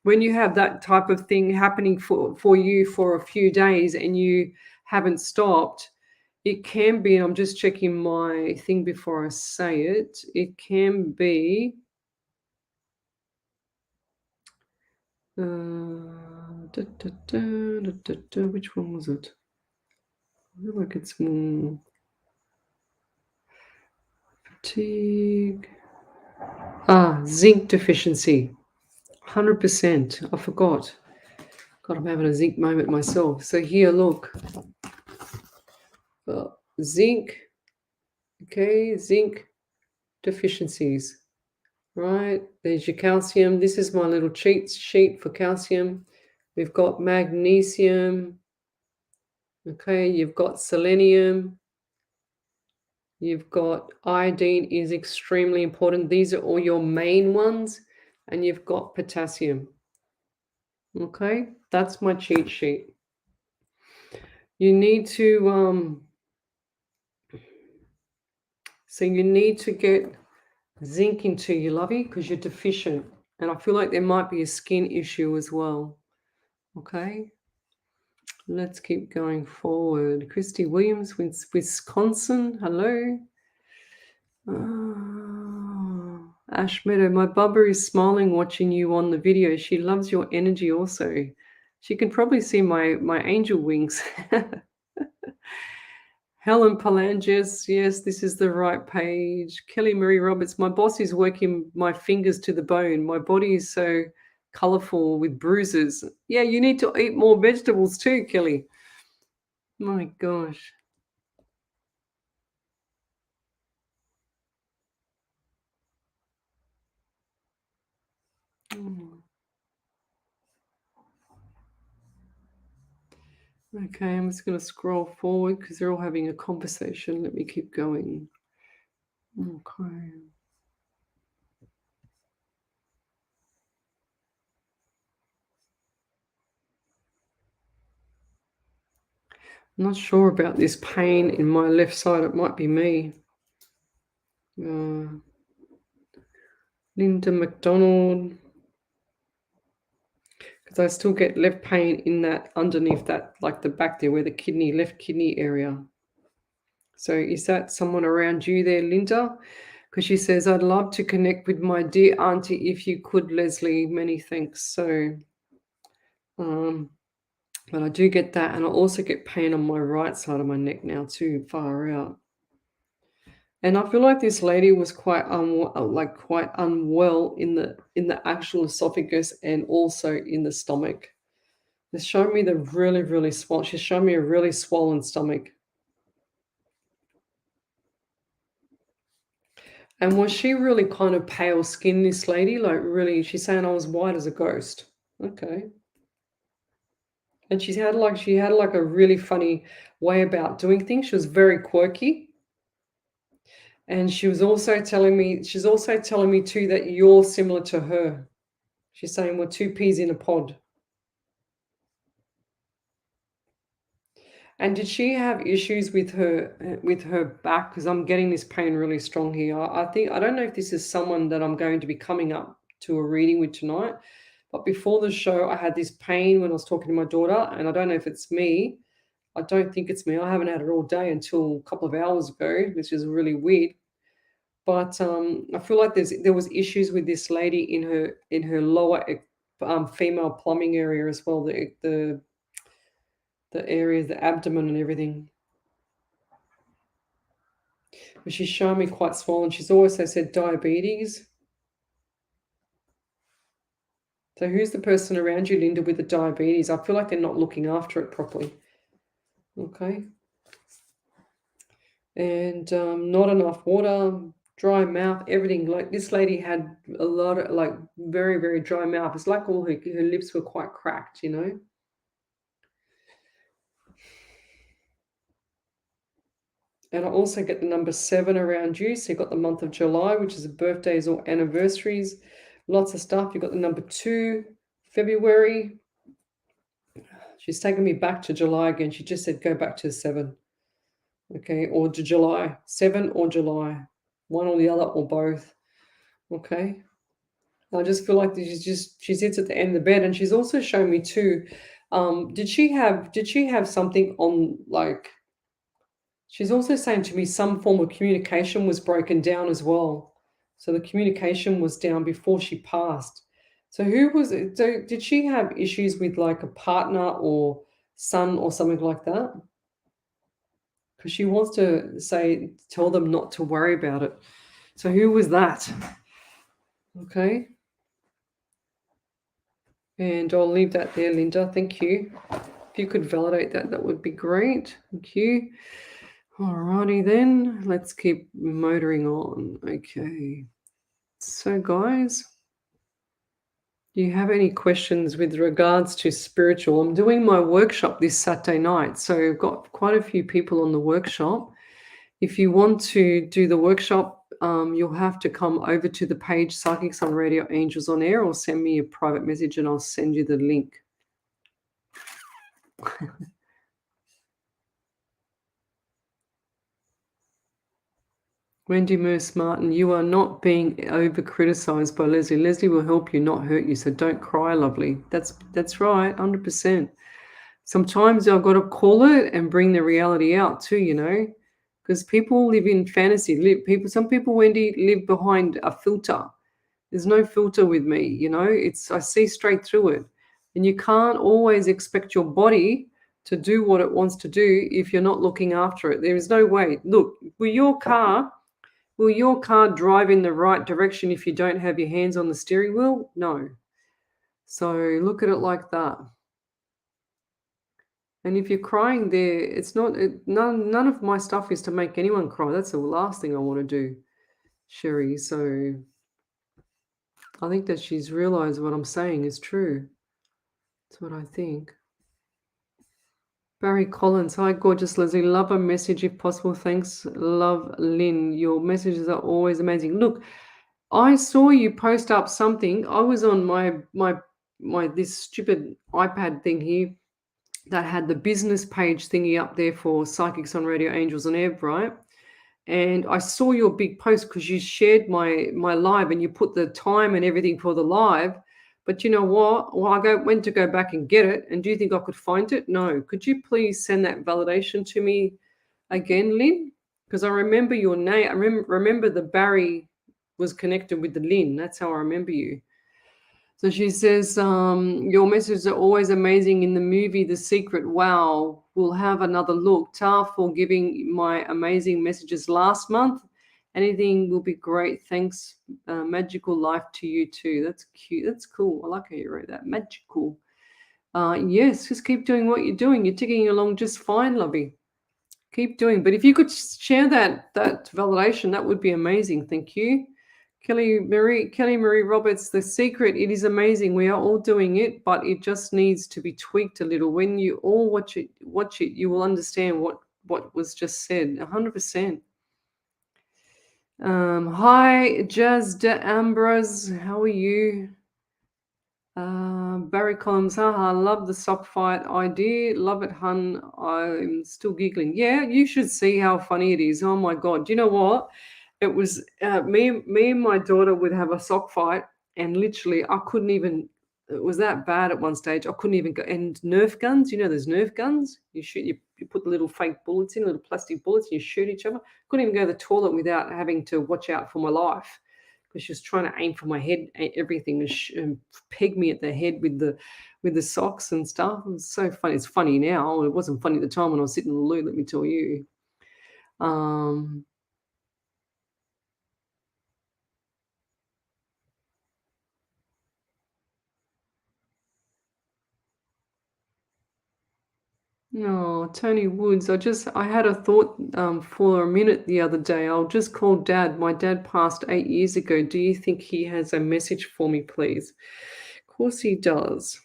[SPEAKER 1] When you have that type of thing happening for you for a few days and you haven't stopped, it can be, and I'm just checking my thing before I say it, it can be, which one was it? I feel like it's more fatigue. Zinc deficiency. 100%. I forgot. God, I'm having a zinc moment myself. So here, look. Zinc. Okay, zinc deficiencies. Right, there's your calcium. This is my little cheat sheet for calcium. We've got magnesium. Okay, you've got selenium. You've got iodine is extremely important. These are all your main ones. And you've got potassium. Okay, that's my cheat sheet. You need to so you need to get zinc into you, lovey, because you're deficient. And I feel like there might be a skin issue as well. Okay, let's keep going forward. Christy Williams, Wisconsin. Hello. Ash Meadow, my Bubba is smiling watching you on the video. She loves your energy also. She can probably see my angel wings. Helen Palanges, yes, this is the right page. Kelly Marie Roberts, my boss is working my fingers to the bone. My body is so colorful with bruises. Yeah, you need to eat more vegetables too, Kelly. My gosh. Okay, I'm just going to scroll forward because they're all having a conversation. Let me keep going. Okay. I'm not sure about this pain in my left side. It might be me. Linda McDonald. because I still get left pain in that underneath that, like the back there where the left kidney area. So is that someone around you there, Linda? Because she says, I'd love to connect with my dear auntie if you could, Lesley. Many thanks. So, but I do get that. And I also get pain on my right side of my neck now too, far out. And I feel like this lady was quite unwell in the actual esophagus and also in the stomach. They showed me the really, really swollen. She showed me a really swollen stomach. And was she really kind of pale skin, this lady? Like really, she's saying I was white as a ghost. Okay. And she had like a really funny way about doing things. She was very quirky. And she's also telling me too that you're similar to her. She's saying we're two peas in a pod. And did she have issues with her back? Because I'm getting this pain really strong here. I don't know if this is someone that I'm going to be coming up to a reading with tonight. But before the show, I had this pain when I was talking to my daughter, and I don't know if it's me. I don't think it's me. I haven't had it all day until a couple of hours ago, which is really weird. But I feel like there was issues with this lady in her lower female plumbing area as well. The area, the abdomen and everything. But she's shown me quite swollen. She's also said diabetes. So who's the person around you, Linda, with the diabetes? I feel like they're not looking after it properly. Okay. And not enough water, dry mouth, everything. Like this lady had a lot of like very, very dry mouth. It's like all her lips were quite cracked, you know. And I also get the number 7 around you. So you've got the month of July, which is birthdays or anniversaries. Lots of stuff. You've got the number 2, February. She's taken me back to July again. She just said go back to 7. Okay, or to July. 7 or July. One or the other or both. Okay. I just feel like she sits at the end of the bed. And she's also shown me too. Did she have something on like... She's also saying to me some form of communication was broken down as well. So the communication was down before she passed. So who was it? So did she have issues with like a partner or son or something like that? Because she wants to tell them not to worry about it. So who was that? Okay. And I'll leave that there, Linda. Thank you. If you could validate that, that would be great. Thank you. Alrighty then, let's keep motoring on. Okay. So guys, do you have any questions with regards to spiritual? I'm doing my workshop this Saturday night, so I've got quite a few people on the workshop. If you want to do the workshop, you'll have to come over to the page Psychics on Radio Angels on Air or send me a private message and I'll send you the link. Wendy Merce Martin, you are not being over-criticized by Lesley. Lesley will help you, not hurt you, so don't cry, lovely. That's right, 100%. Sometimes I've got to call it and bring the reality out too, you know, because people live in fantasy. Some people, Wendy, live behind a filter. There's no filter with me, you know. I see straight through it. And you can't always expect your body to do what it wants to do if you're not looking after it. There is no way. Look, will your car drive in the right direction if you don't have your hands on the steering wheel? No. So look at it like that. And if you're crying there, it's not none of my stuff is to make anyone cry. That's the last thing I want to do, Sherry. So I think that she's realized what I'm saying is true. That's what I think. Barry Collins, hi, gorgeous Lesley. Love a message if possible. Thanks, love, Lynn. Your messages are always amazing. Look, I saw you post up something. I was on my this stupid iPad thing here that had the business page thingy up there for Psychics on Radio Angels on Air, right? And I saw your big post because you shared my live and you put the time and everything for the live. But you know what? Well, went to go back and get it. And do you think I could find it? No. Could you please send that validation to me again, Lynn? Because I remember your name. I remember the Barry was connected with the Lynn. That's how I remember you. So she says, your messages are always amazing in the movie The Secret. Wow, we'll have another look. Ta for giving my amazing messages last month. Anything will be great. Thanks. Magical life to you too. That's cute. That's cool. I like how you wrote that. Magical. Yes, just keep doing what you're doing. You're ticking along just fine, lovey. Keep doing. But if you could share that validation, that would be amazing. Thank you. Kelly Marie Roberts, The Secret, it is amazing. We are all doing it, but it just needs to be tweaked a little. When you all watch it, you will understand what was just said. 100%. Hi, Jazz de Ambrose. How are you? Barry Collins, haha, love the sock fight idea. Love it, hun. I'm still giggling. Yeah, you should see how funny it is. Oh my God. Do you know what? It was me and my daughter would have a sock fight, and literally I couldn't even, it was that bad at one stage. I couldn't even go. And Nerf guns, you know, there's Nerf guns. You shoot, you put the little fake bullets in, little plastic bullets, and you shoot each other. Couldn't even go to the toilet without having to watch out for my life, because she was trying to aim for my head, everything, and peg me at the head with the socks and stuff. It was so funny. It's funny now. It wasn't funny at the time when I was sitting in the loo, let me tell you. No, Tony Woods. I had a thought for a minute the other day. I'll just call Dad. My dad passed 8 years ago. Do you think he has a message for me, please? Of course he does.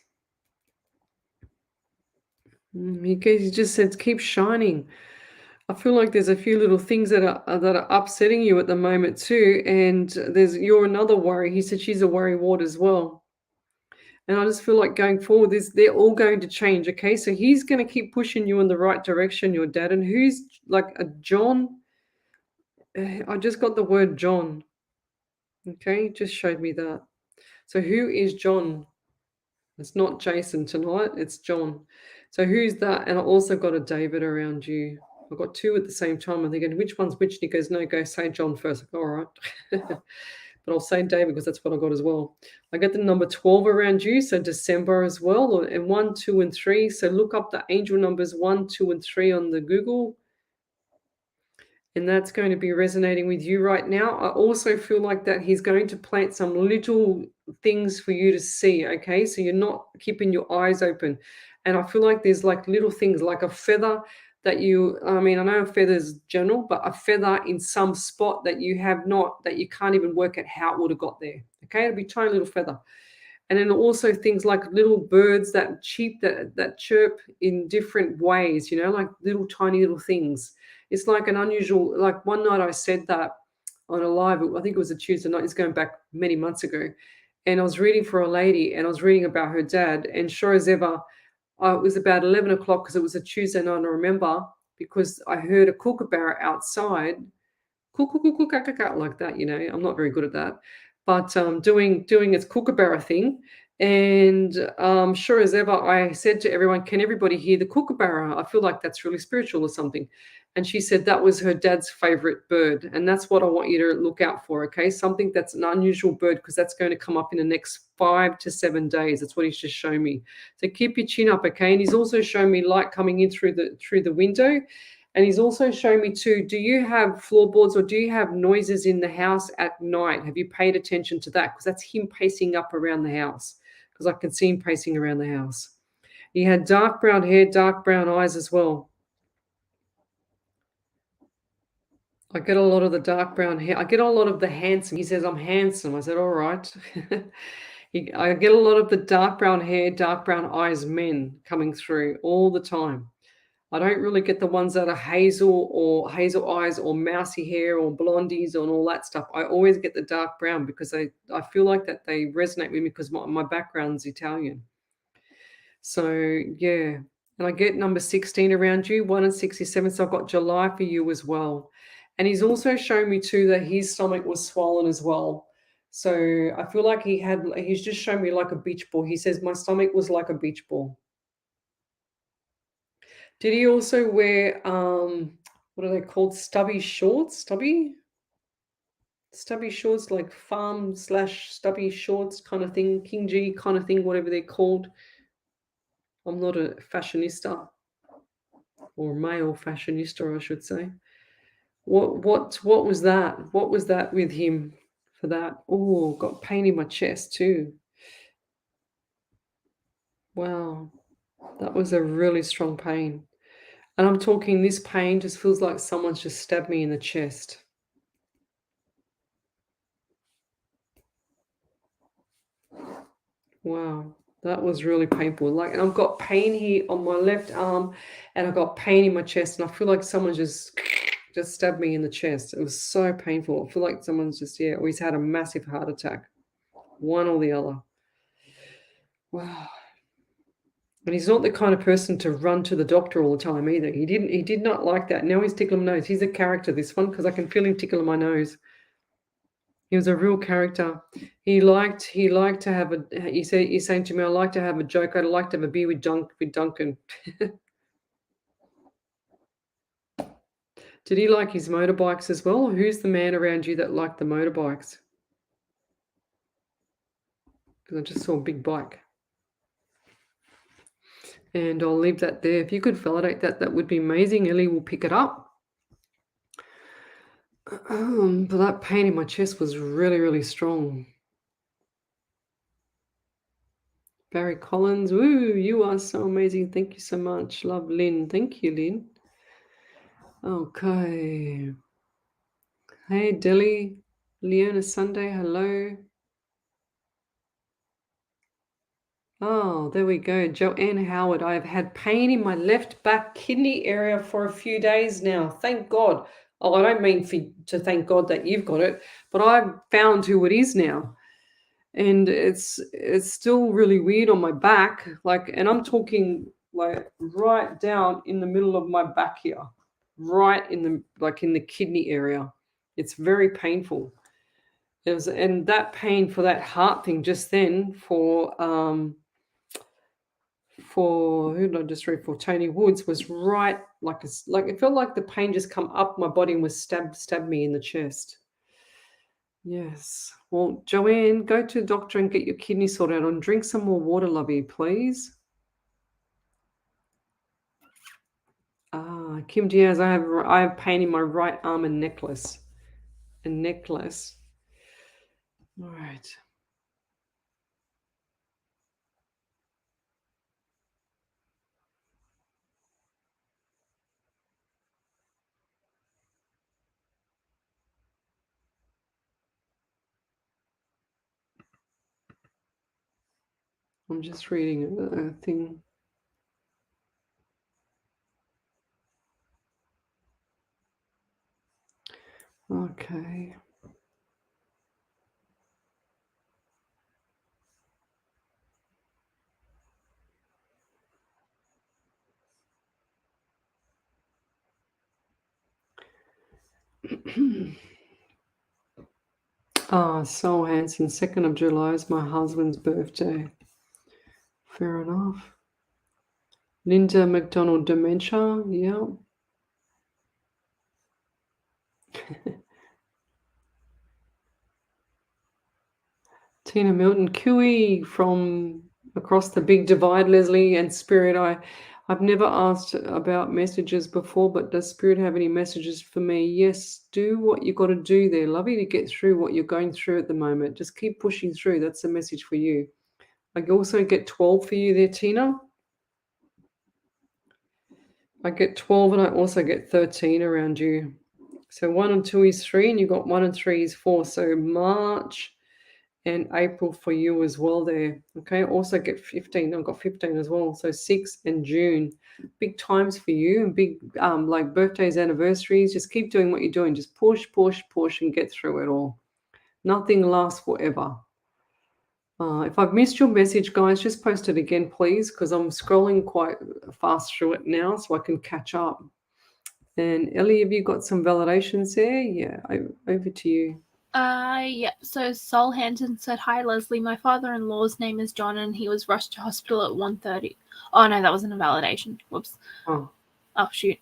[SPEAKER 1] He just said, keep shining. I feel like there's a few little things that are upsetting you at the moment too, and you're another worry. He said she's a worry ward as well. And I just feel like going forward, they're all going to change. Okay, so he's going to keep pushing you in the right direction, your dad. And who's like a John? I just got the word John. Okay, just showed me that. So who is John? It's not Jason tonight. It's John. So who's that? And I also got a David around you. I've got two at the same time. I'm thinking, which one's which? And he goes, no, go say John first. I go, all right. But I'll say David because that's what I got as well. I get the number 12 around you, so December as well, and 1, 2, and 3. So look up the angel numbers 1, 2, and 3 on the Google. And that's going to be resonating with you right now. I also feel like that he's going to plant some little things for you to see, okay? So you're not keeping your eyes open. And I feel like there's like little things like a feather that I know a feather is general, but a feather in some spot that you can't even work out how it would have got there. Okay, it'll be a tiny little feather. And then also things like little birds that chirp in different ways, like little tiny little things. It's like an unusual, like one night I said that on a live, I think it was a Tuesday night, it's going back many months ago. And I was reading for a lady and I was reading about her dad, and sure as ever, it was about 11 o'clock because it was a Tuesday night, and I remember because I heard a kookaburra outside, like that, I'm not very good at that, but doing its kookaburra thing. And sure as ever, I said to everyone, can everybody hear the kookaburra? I feel like that's really spiritual or something. And she said that was her dad's favorite bird. And that's what I want you to look out for, okay? Something that's an unusual bird, because that's going to come up in the next 5 to 7 days. That's what he's just shown me. So keep your chin up, okay? And he's also shown me light coming in through the window. And he's also shown me too, do you have floorboards or do you have noises in the house at night? Have you paid attention to that? Because that's him pacing up around the house, because I can see him pacing around the house. He had dark brown hair, dark brown eyes as well. I get a lot of the dark brown hair. I get a lot of the handsome. He says, I'm handsome. I said, all right. I get a lot of the dark brown hair, dark brown eyes men coming through all the time. I don't really get the ones that are hazel eyes or mousy hair or blondies and all that stuff. I always get the dark brown because I feel like that they resonate with me because my background's Italian. So, yeah. And I get number 16 around you, 1 and 67. So I've got July for you as well. And he's also shown me too that his stomach was swollen as well. So I feel like he's just shown me like a beach ball. He says my stomach was like a beach ball. Did he also wear what are they called? Stubby shorts? Stubby shorts, like farm/stubby shorts kind of thing, King G kind of thing, whatever they're called. I'm not a fashionista, or male fashionista, I should say. What was that? What was that with him for that? Oh, got pain in my chest too. Wow, that was a really strong pain. And I'm talking, this pain just feels like someone's just stabbed me in the chest. Wow, that was really painful. Like, and I've got pain here on my left arm, and I've got pain in my chest, and I feel like someone just stabbed me in the chest. It was so painful. I feel like someone's just, or he's had a massive heart attack, one or the other. Wow. And he's not the kind of person to run to the doctor all the time either. He did not like that. Now he's tickling my nose. He's a character, this one, because I can feel him tickling my nose. He was a real character. He liked to have he's saying to me, I like to have a joke. I'd like to have a beer with Duncan. Did he like his motorbikes as well? Or who's the man around you that liked the motorbikes? Because I just saw a big bike. And I'll leave that there. If you could validate that, that would be amazing. Ellie will pick it up. But that pain in my chest was really, really strong. Barry Collins, woo, you are so amazing. Thank you so much. Love, Lynn. Thank you, Lynn. Okay. Hey, Delhi. Leona Sunday, hello. Oh, there we go. Joanne Howard, I've had pain in my left back kidney area for a few days now. Thank God. Oh, I don't mean to thank God that you've got it, but I've found who it is now. And it's still really weird on my back. Like, and I'm talking like right down in the middle of my back here, right in the kidney area. It's very painful. And that pain for that heart thing just then for who did I just read for? Tony Woods was right, like it felt like the pain just come up my body and was stabbed me in the chest. Yes. Well, Joanne, go to the doctor and get your kidney sorted out and drink some more water, lovey, please. Kim Diaz, I have pain in my right arm and necklace. All right. I'm just reading a thing. Okay. So handsome. 2nd of July is my husband's birthday. Fair enough. Linda McDonald, dementia. Yeah. Tina Milton, QE from across the big divide, Lesley and Spirit. I've never asked about messages before, but does Spirit have any messages for me? Yes, do what you got to do there, lovey, to get through what you're going through at the moment. Just keep pushing through. That's a message for you. I also get 12 for you there, Tina. I get 12 and I also get 13 around you. So 1 and 2 is 3 and you got 1 and 3 is 4. So March and April for you as well there. Okay, also get 15. I've got 15 as well. So 6 and June. Big times for you and big like birthdays, anniversaries. Just keep doing what you're doing. Just push and get through it all. Nothing lasts forever. If I've missed your message, guys, just post it again, please, because I'm scrolling quite fast through it now so I can catch up. And Ellie, have you got some validations there? Yeah, over to you.
[SPEAKER 3] Yeah. So Sol Hanson said, "Hi Leslie, my father-in-law's name is John, and he was rushed to hospital at 1:30." Oh no, that wasn't a validation. Whoops.
[SPEAKER 1] Oh,
[SPEAKER 3] Oh shoot.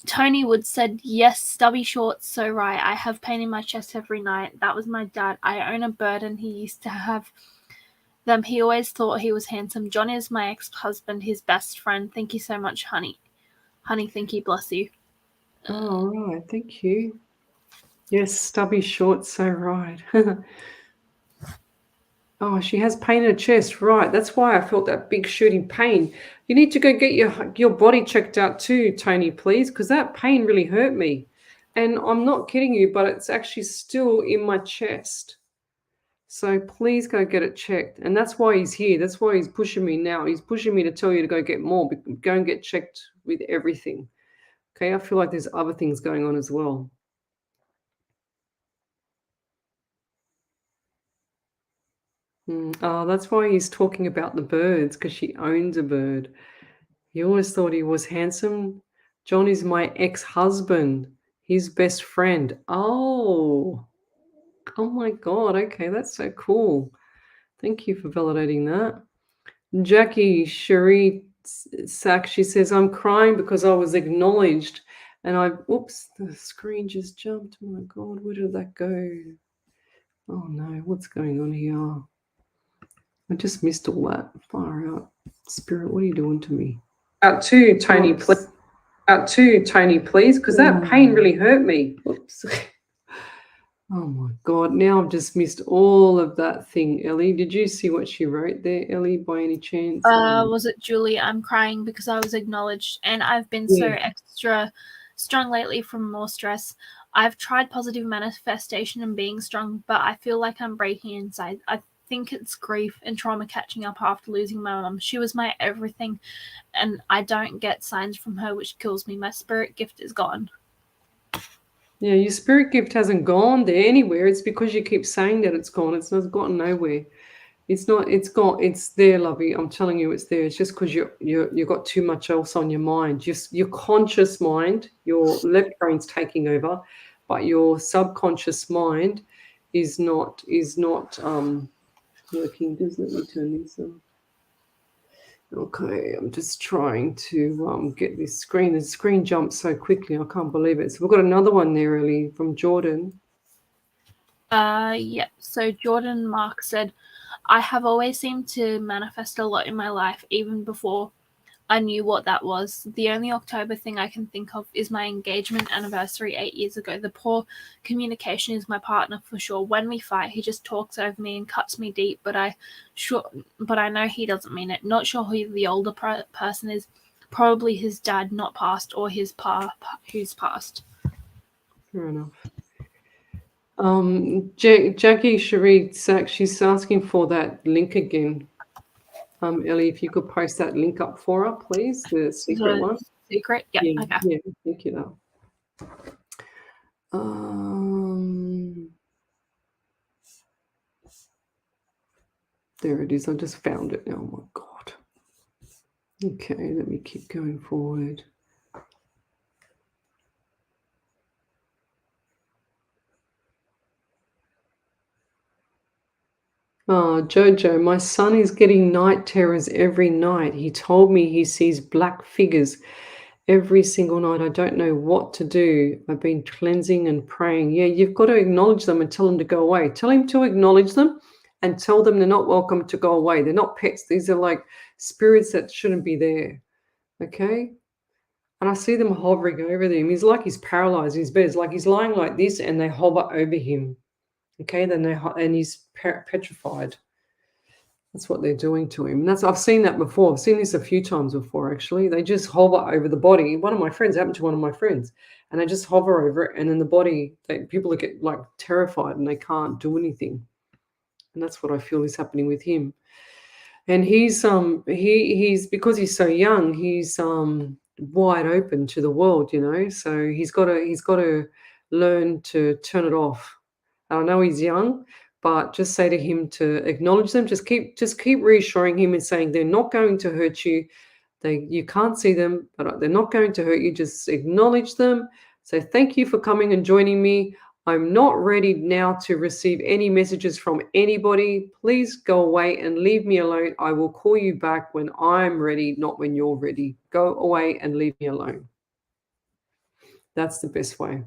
[SPEAKER 3] Tony Wood said, "Yes, stubby shorts, so right. I have pain in my chest every night. That was my dad. I own a bird and he used to have them. He always thought he was handsome. John is my ex-husband, his best friend. Thank you so much, honey. Honey, thank you, bless you."
[SPEAKER 1] all right. Thank you. Yes, stubby shorts, so right. Oh, she has pain in her chest. Right. That's why I felt that big shooting pain. You need to go get your body checked out too, Tony, please, because that pain really hurt me. And I'm not kidding you, but it's actually still in my chest. So please go get it checked. And that's why he's here. That's why he's pushing me now. He's pushing me to tell you to go get more. Go and get checked with everything. Okay. I feel like there's other things going on as well. Oh, that's why he's talking about the birds, because she owns a bird. He always thought he was handsome. John is my ex-husband, his best friend. Oh my God. Okay, that's so cool. Thank you for validating that. Jackie Cherie Sack, she says, I'm crying because I was acknowledged. And oops, the screen just jumped. Oh my God, where did that go? Oh no, what's going on here? I just missed all that. Far out. Spirit, what are you doing to me? Out to Tony, please. Out to Tony, please, because that pain really hurt me. Oops. Oh my God. Now I've just missed all of that thing, Ellie. Did you see what she wrote there, Ellie, by any chance?
[SPEAKER 3] Was it Julie? I'm crying because I was acknowledged, and I've been so extra strong lately from more stress. I've tried positive manifestation and being strong, but I feel like I'm breaking inside. I think it's grief and trauma catching up after losing my mum. She was my everything, and I don't get signs from her, which kills me. My spirit gift is gone.
[SPEAKER 1] Yeah, your spirit gift hasn't gone there anywhere. It's because you keep saying that it's gone. It's not gotten nowhere. It's not. It's gone. It's there, lovey. I'm telling you, it's there. It's just because you've got too much else on your mind. Just your conscious mind, your left brain's taking over, but your subconscious mind is not working. Just let me turn this on. Okay, I'm just trying to get this screen. The screen jumps so quickly, I can't believe it. So we've got another one there, Ellie, from Jordan.
[SPEAKER 3] Yeah. So Jordan Mark said, I have always seemed to manifest a lot in my life, even before I knew what that was. The only October thing I can think of is my engagement anniversary 8 years ago. The poor communication is my partner for sure. When we fight, he just talks over me and cuts me deep, but I know he doesn't mean it. Not sure who the older person is. Probably his dad, not past, or his who's passed.
[SPEAKER 1] Fair enough. Jackie Cherie Sack, she's asking for that link again. Ellie, if you could post that link up for her, please, the secret one.
[SPEAKER 3] Secret? Yeah, okay.
[SPEAKER 1] Yeah, thank you, though. There it is. I just found it now. Oh, my God. Okay, let me keep going forward. Oh, Jojo, my son is getting night terrors every night. He told me he sees black figures every single night. I don't know what to do. I've been cleansing and praying. Yeah, you've got to acknowledge them and tell them to go away. Tell him to acknowledge them and tell them they're not welcome to go away. They're not pets. These are like spirits that shouldn't be there. Okay? And I see them hovering over him. He's like he's paralyzed in his bed. It's like he's lying like this and they hover over him. Okay, and he's petrified. That's what they're doing to him. And I've seen that before. I've seen this a few times before, actually. They just hover over the body. One of my friends happened to one of my friends, and they just hover over it, and then the body, people get like terrified and they can't do anything. And that's what I feel is happening with him. And he's because he's so young, he's wide open to the world, So he's got to learn to turn it off. I know he's young, but just say to him to acknowledge them. Just keep reassuring him and saying they're not going to hurt you. You can't see them, but they're not going to hurt you. Just acknowledge them. Say thank you for coming and joining me. I'm not ready now to receive any messages from anybody. Please go away and leave me alone. I will call you back when I'm ready, not when you're ready. Go away and leave me alone. That's the best way.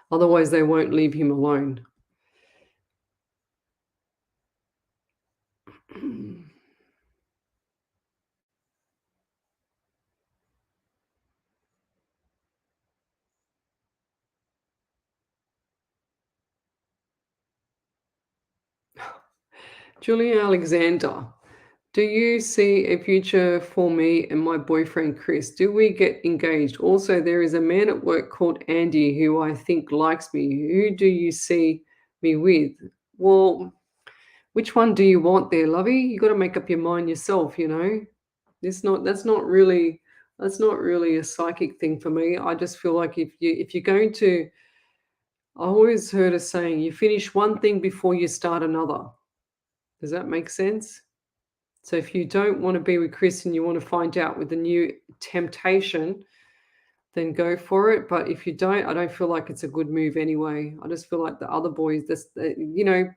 [SPEAKER 1] Otherwise, they won't leave him alone. Julia Alexander, do you see a future for me and my boyfriend Chris? Do we get engaged? Also, there is a man at work called Andy who I think likes me. Who do you see me with? Well, which one do you want there, lovey? You got to make up your mind yourself, you know. That's not really a psychic thing for me. I just feel like if you're going to, I always heard a saying, you finish one thing before you start another. Does that make sense? So if you don't want to be with Chris and you want to find out with the new temptation, then go for it. But if you don't, I don't feel like it's a good move anyway. I just feel like the other boys,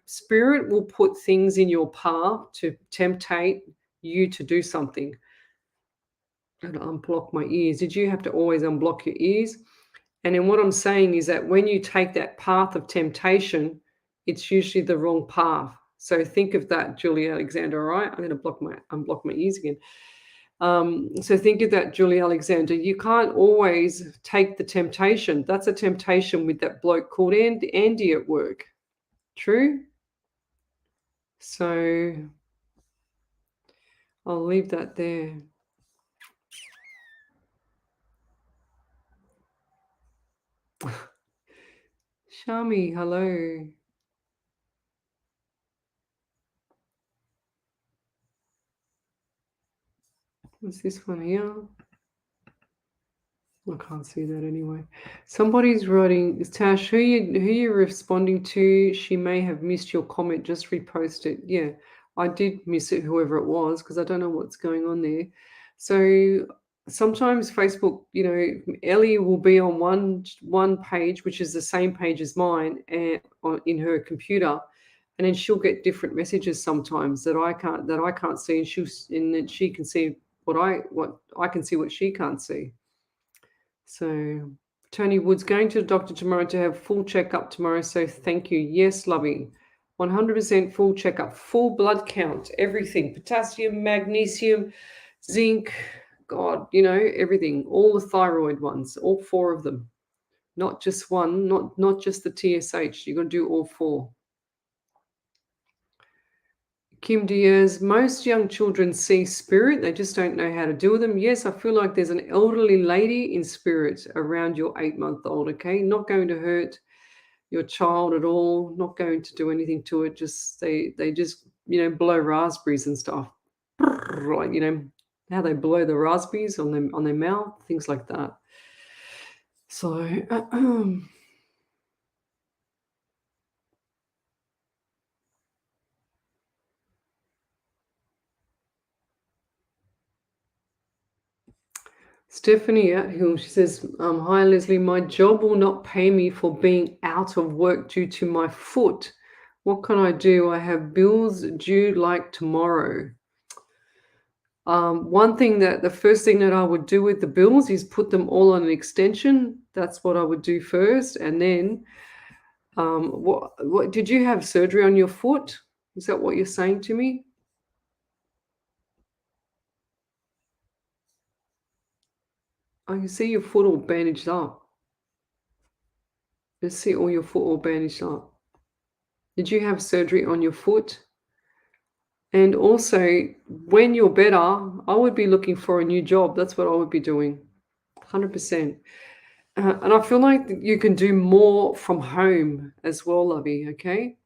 [SPEAKER 1] spirit will put things in your path to temptate you to do something. I'm going to unblock my ears. Did you have to always unblock your ears? And then what I'm saying is that when you take that path of temptation, it's usually the wrong path. So think of that, Julie Alexander, all right? I'm going to unblock my ears again. So think of that, Julie Alexander. You can't always take the temptation. That's a temptation with that bloke called Andy at work. True? So I'll leave that there. Shami, hello. What's this one here? I can't see that anyway. Somebody's writing, Tash, who you responding to? She may have missed your comment. Just repost it. Yeah, I did miss it, whoever it was, because I don't know what's going on there. So sometimes Facebook, Ellie will be on one page, which is the same page as mine, and in her computer, and then she'll get different messages sometimes that I can't see, and then she can see what I can see what she can't see. So Tony Wood's going to the doctor tomorrow to have full checkup tomorrow. So thank you. Yes, lovey. 100% full checkup, full blood count, everything, potassium, magnesium, zinc, God, everything, all the thyroid ones, all 4 of them, not just one, not just the TSH. You're going to do all 4. Kim Diaz, most young children see spirit. They just don't know how to deal with them. Yes, I feel like there's an elderly lady in spirit around your 8-month-old, okay? Not going to hurt your child at all, not going to do anything to it. Just they just, blow raspberries and stuff. Like, how they blow the raspberries on their mouth, things like that. So Stephanie Athill, she says, hi, Lesley, my job will not pay me for being out of work due to my foot. What can I do? I have bills due like tomorrow. The first thing that I would do with the bills is put them all on an extension. That's what I would do first. And then, what did you have surgery on your foot? Is that what you're saying to me? I can see your foot all bandaged up. Let's see all your foot all bandaged up. Did you have surgery on your foot? And also, when you're better, I would be looking for a new job. That's what I would be doing, 100%. And I feel like you can do more from home as well, lovey, okay?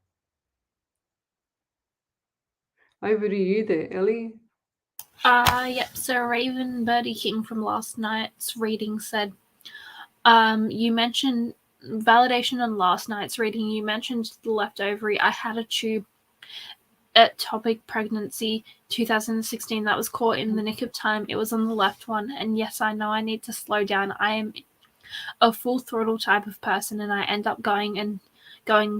[SPEAKER 1] Over to you there, Ellie.
[SPEAKER 3] Yep. So Raven Birdie King from last night's reading said, you mentioned validation on last night's reading. You mentioned the left ovary. I had a tube ectopic pregnancy 2016 that was caught in the nick of time. It was on the left one, and yes, I know I need to slow down. I am a full throttle type of person, and I end up going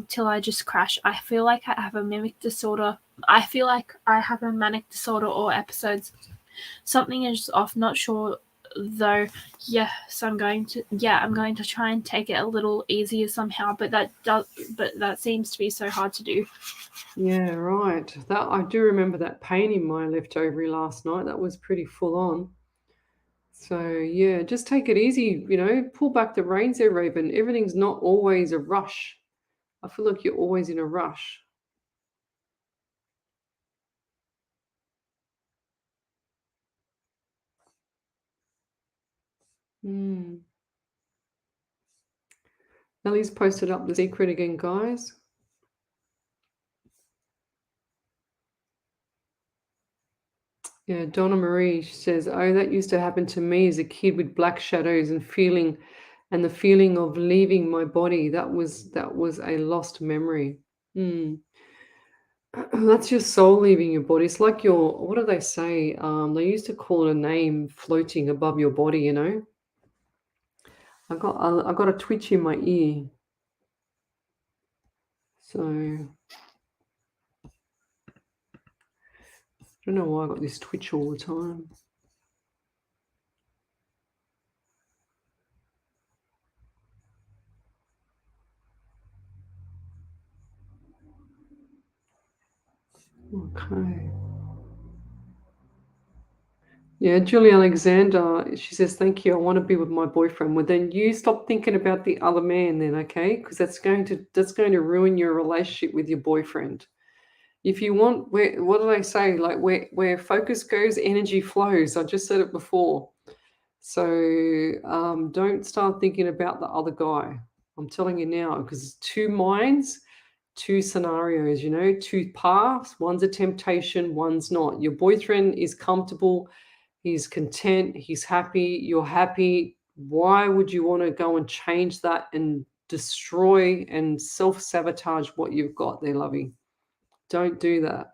[SPEAKER 3] till I just crash. I feel like I have a mimic disorder. I feel like I have a manic disorder or episodes. Something is off, not sure though. Yes, I'm going to try and take it a little easier somehow, but that seems to be so hard to do.
[SPEAKER 1] Yeah, right. That I do remember that pain in my left ovary last night. That was pretty full on. So yeah, just take it easy, pull back the reins there, Raven. Everything's not always a rush. I feel like you're always in a rush. Ellie's posted up the secret again, guys. Yeah, Donna Marie says, "Oh, that used to happen to me as a kid with black shadows and the feeling of leaving my body. That was a lost memory." That's your soul leaving your body. It's like what do they say? They used to call it a name floating above your body, I got a twitch in my ear. So I don't know why I got this twitch all the time. Okay. Yeah, Julie Alexander, she says, "Thank you. I want to be with my boyfriend." Well, then you stop thinking about the other man then, okay? Because that's going to ruin your relationship with your boyfriend. If you want, what do they say? Like where focus goes, energy flows. I just said it before. So don't start thinking about the other guy. I'm telling you now, because it's two minds, two scenarios, two paths. One's a temptation, one's not. Your boyfriend is comfortable, he's content, he's happy, you're happy. Why would you want to go and change that and destroy and self-sabotage what you've got there, lovey? Don't do that.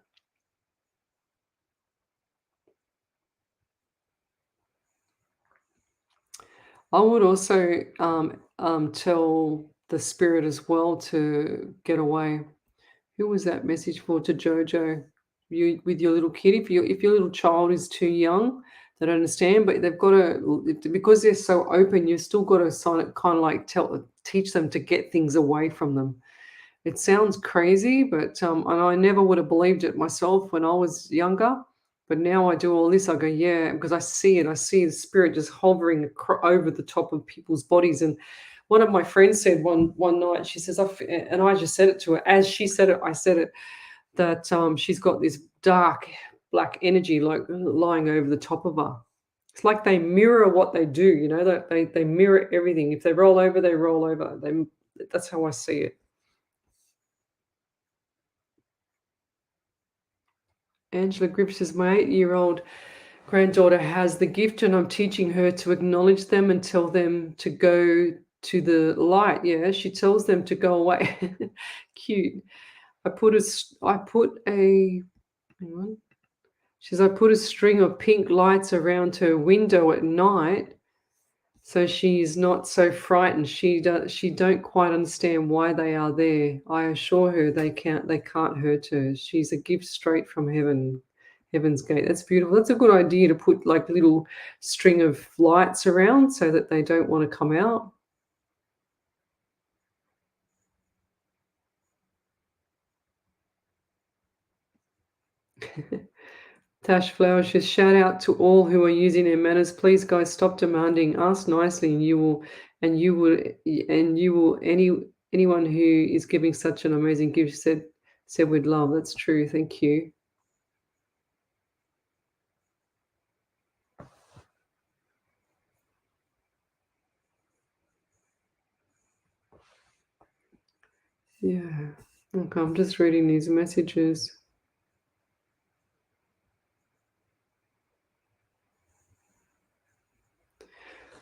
[SPEAKER 1] I would also tell the spirit as well to get away. Who was that message for? To Jojo? You with your little kid. If your little child is too young, they don't understand, but they've got to, because they're so open. You've still got to kind of like teach them to get things away from them. It sounds crazy, but and I never would have believed it myself when I was younger. But now I do all this, I go, yeah, because I see it. I see the spirit just hovering over the top of people's bodies. And one of my friends said one night, she says, and I just said it to her. As she said it, I said it, that she's got this dark black energy like lying over the top of her. It's like they mirror what they do, that they mirror everything. If they roll over, they roll over. That's how I see it. Angela Griff says, "My 8-year-old granddaughter has the gift, and I'm teaching her to acknowledge them and tell them to go to the light." Yeah, she tells them to go away. Cute. I put a hang on. She says, "I put a string of pink lights around her window at night so she's not so frightened. She don't quite understand why they are there. I assure her they can't hurt her. She's a gift straight from heaven's gate." That's beautiful. That's a good idea to put like a little string of lights around so that they don't want to come out. Tash Flower says, "Shout out to all who are using their manners. Please, guys, stop demanding. Ask nicely, and anyone who is giving such an amazing gift said with love." That's true. Thank you. Yeah. Okay, I'm just reading these messages.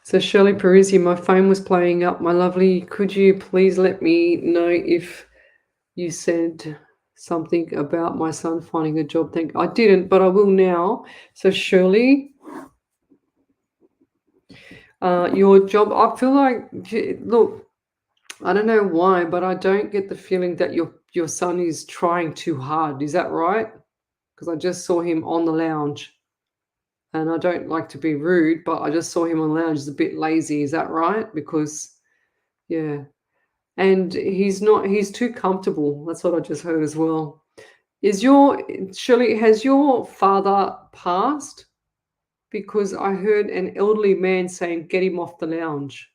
[SPEAKER 1] So Shirley Parisi, my phone was playing up. My lovely, could you please let me know if you said something about my son finding a job? I didn't, but I will now. So Shirley, Your job, I feel like, look, I don't know why, but I don't get the feeling that your son is trying too hard. Is that right? Because I just saw him on the lounge, and I don't like to be rude, but I just saw him on the lounge. He's a bit lazy. Is that right? Because yeah, and he's too comfortable. That's what I just heard as well. Is your Shirley, has your father passed? Because I heard an elderly man saying, "Get him off the lounge."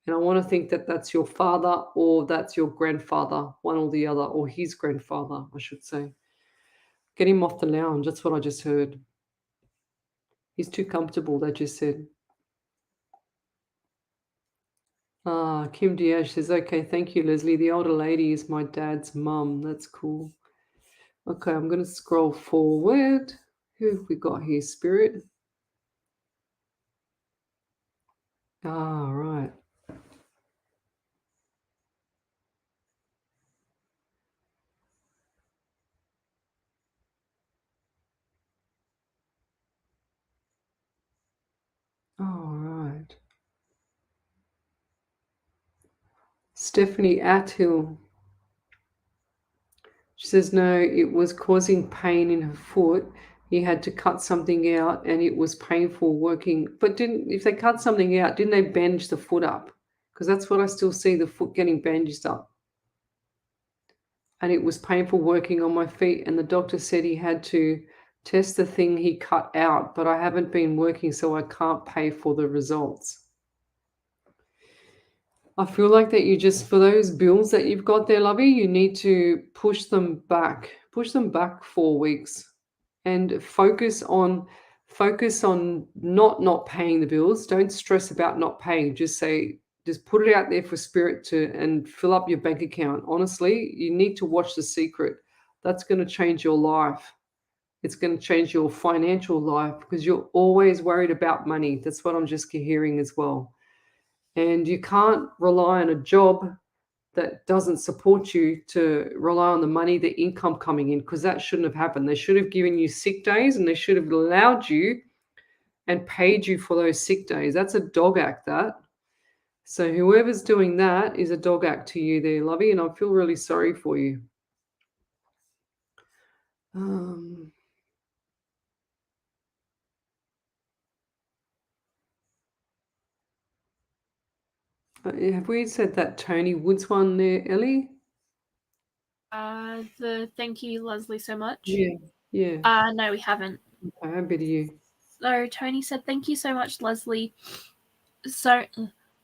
[SPEAKER 1] And I want to think that that's your father or that's your grandfather, one or the other, or his grandfather, I should say. Get him off the lounge. That's what I just heard. He's too comfortable, they just said. Ah, Kim Diaz says, okay, thank you, Leslie. The older lady is my dad's mum. That's cool. Okay, I'm going to scroll forward. Who have we got here, Spirit? Ah, right. All right. Stephanie Athill. She says, no, it was causing pain in her foot. He had to cut something out and it was painful working. But if they cut something out, didn't they bandage the foot up? Because that's what I still see, the foot getting bandaged up. And it was painful working on my feet. And the doctor said he had to test the thing he cut out, but I haven't been working, so I can't pay for the results. I feel like that you just, for those bills that you've got there, lovey, you need to push them back. Push them back 4 weeks and focus on not paying the bills. Don't stress about not paying. Just put it out there for spirit and fill up your bank account. Honestly, you need to watch The Secret. That's going to change your life. It's going to change your financial life because you're always worried about money. That's what I'm just hearing as well. And you can't rely on a job that doesn't support you to rely on the money, the income coming in, because that shouldn't have happened. They should have given you sick days and they should have allowed you and paid you for those sick days. That's a dog act, that. So whoever's doing that is a dog act to you there, lovey, and I feel really sorry for you. Have we said that Tony Woods one there, Ellie?
[SPEAKER 3] The thank you, Leslie, so much.
[SPEAKER 1] Yeah.
[SPEAKER 3] No, we haven't.
[SPEAKER 1] Okay, how bit of you?
[SPEAKER 3] So Tony said, "Thank you so much, Leslie. So,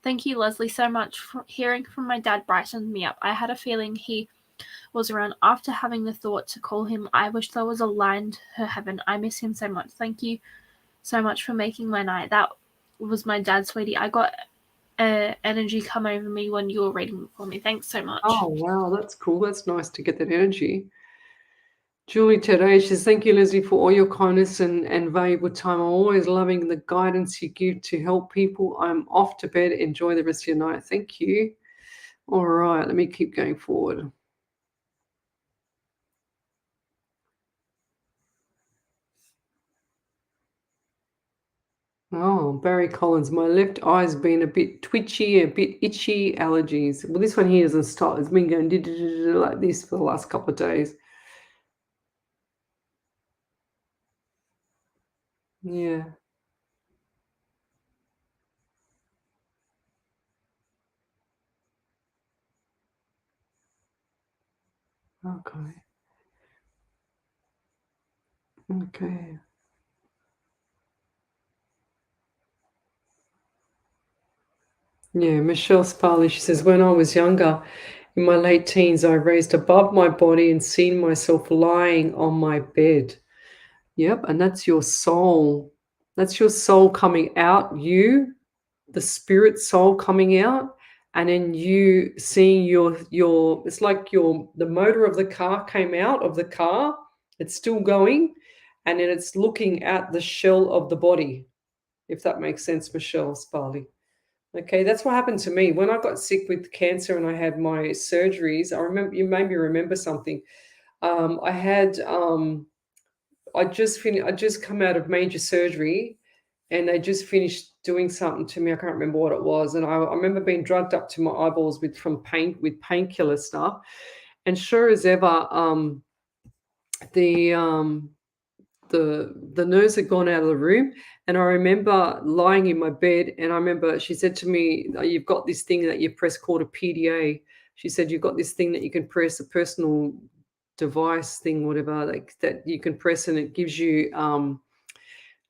[SPEAKER 3] thank you, Leslie, so much for hearing from my dad brightened me up. I had a feeling he was around after having the thought to call him. I wish there was a line to heaven. I miss him so much. Thank you so much for making my night." That was my dad, sweetie. I got energy come over me when you were reading for me. Thanks so much.
[SPEAKER 1] Oh, wow, that's cool. That's nice to get that energy. Julie Terray says, thank you, Leslie, for all your kindness and valuable time. I'm always loving the guidance you give to help people. I'm off to bed. Enjoy the rest of your night. Thank you. All right, let me keep going forward. Oh, Barry Collins, my left eye's been a bit twitchy, a bit itchy, allergies. Well, this one here doesn't stop. It's been going like this for the last couple of days. Yeah. Okay. Okay. Yeah, Michelle Sparley, she says, when I was younger, in my late teens, I raised above my body and seen myself lying on my bed. Yep, and that's your soul. That's your soul coming out, the spirit soul coming out, and then you seeing your it's like the motor of the car came out of the car. It's still going, and then it's looking at the shell of the body, if that makes sense, Michelle Sparley. Okay, that's what happened to me when I got sick with cancer and I had my surgeries. I remember, you made me remember something. I just come out of major surgery, and they just finished doing something to me. I can't remember what it was. And I remember being drugged up to my eyeballs with painkiller stuff. And sure as ever, the nurse had gone out of the room, and I remember lying in my bed, and I remember she said to me, "You've got this thing that you press called a PDA." She said, "You've got this thing that you can press, a personal device thing, whatever, like that you can press, and it gives you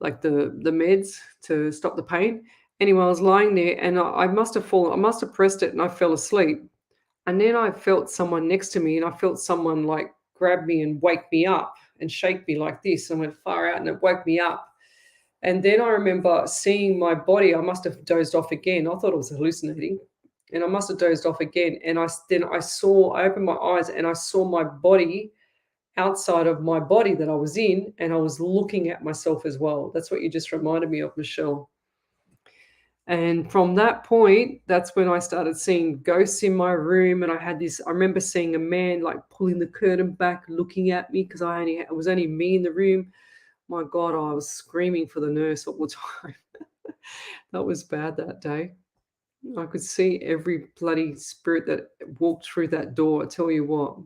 [SPEAKER 1] like the meds to stop the pain." Anyway, I was lying there, and I must have fallen. I must have pressed it, and I fell asleep. And then I felt someone next to me, and I felt someone like grab me and wake me up and shake me like this, and went far out, and it woke me up. And then I remember seeing my body. I must have dozed off again. I thought I was hallucinating, and I must have dozed off again. And I opened my eyes, and I saw my body outside of my body that I was in, and I was looking at myself as well. That's what you just reminded me of, Michelle. And from that point, that's when I started seeing ghosts in my room. And I remember seeing a man like pulling the curtain back, looking at me, because it was only me in the room. My God, I was screaming for the nurse all the time. That was bad that day. I could see every bloody spirit that walked through that door, I tell you what.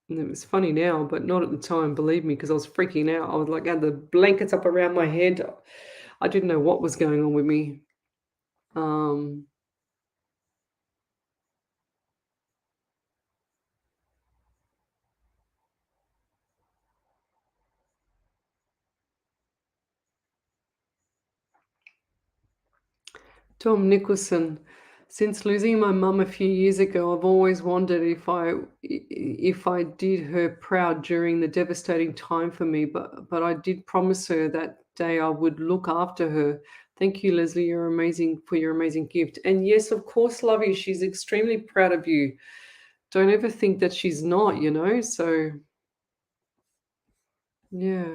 [SPEAKER 1] And it was funny now, but not at the time, believe me, because I was freaking out. I was like, had the blankets up around my head. I didn't know what was going on with me. Tom Nicholson, since losing my mum a few years ago, I've always wondered if I did her proud during the devastating time for me, but I did promise her that day I would look after her. Thank you, Lesley. You're amazing for your amazing gift. And yes, of course, Lovey, she's extremely proud of you. Don't ever think that she's not, so yeah.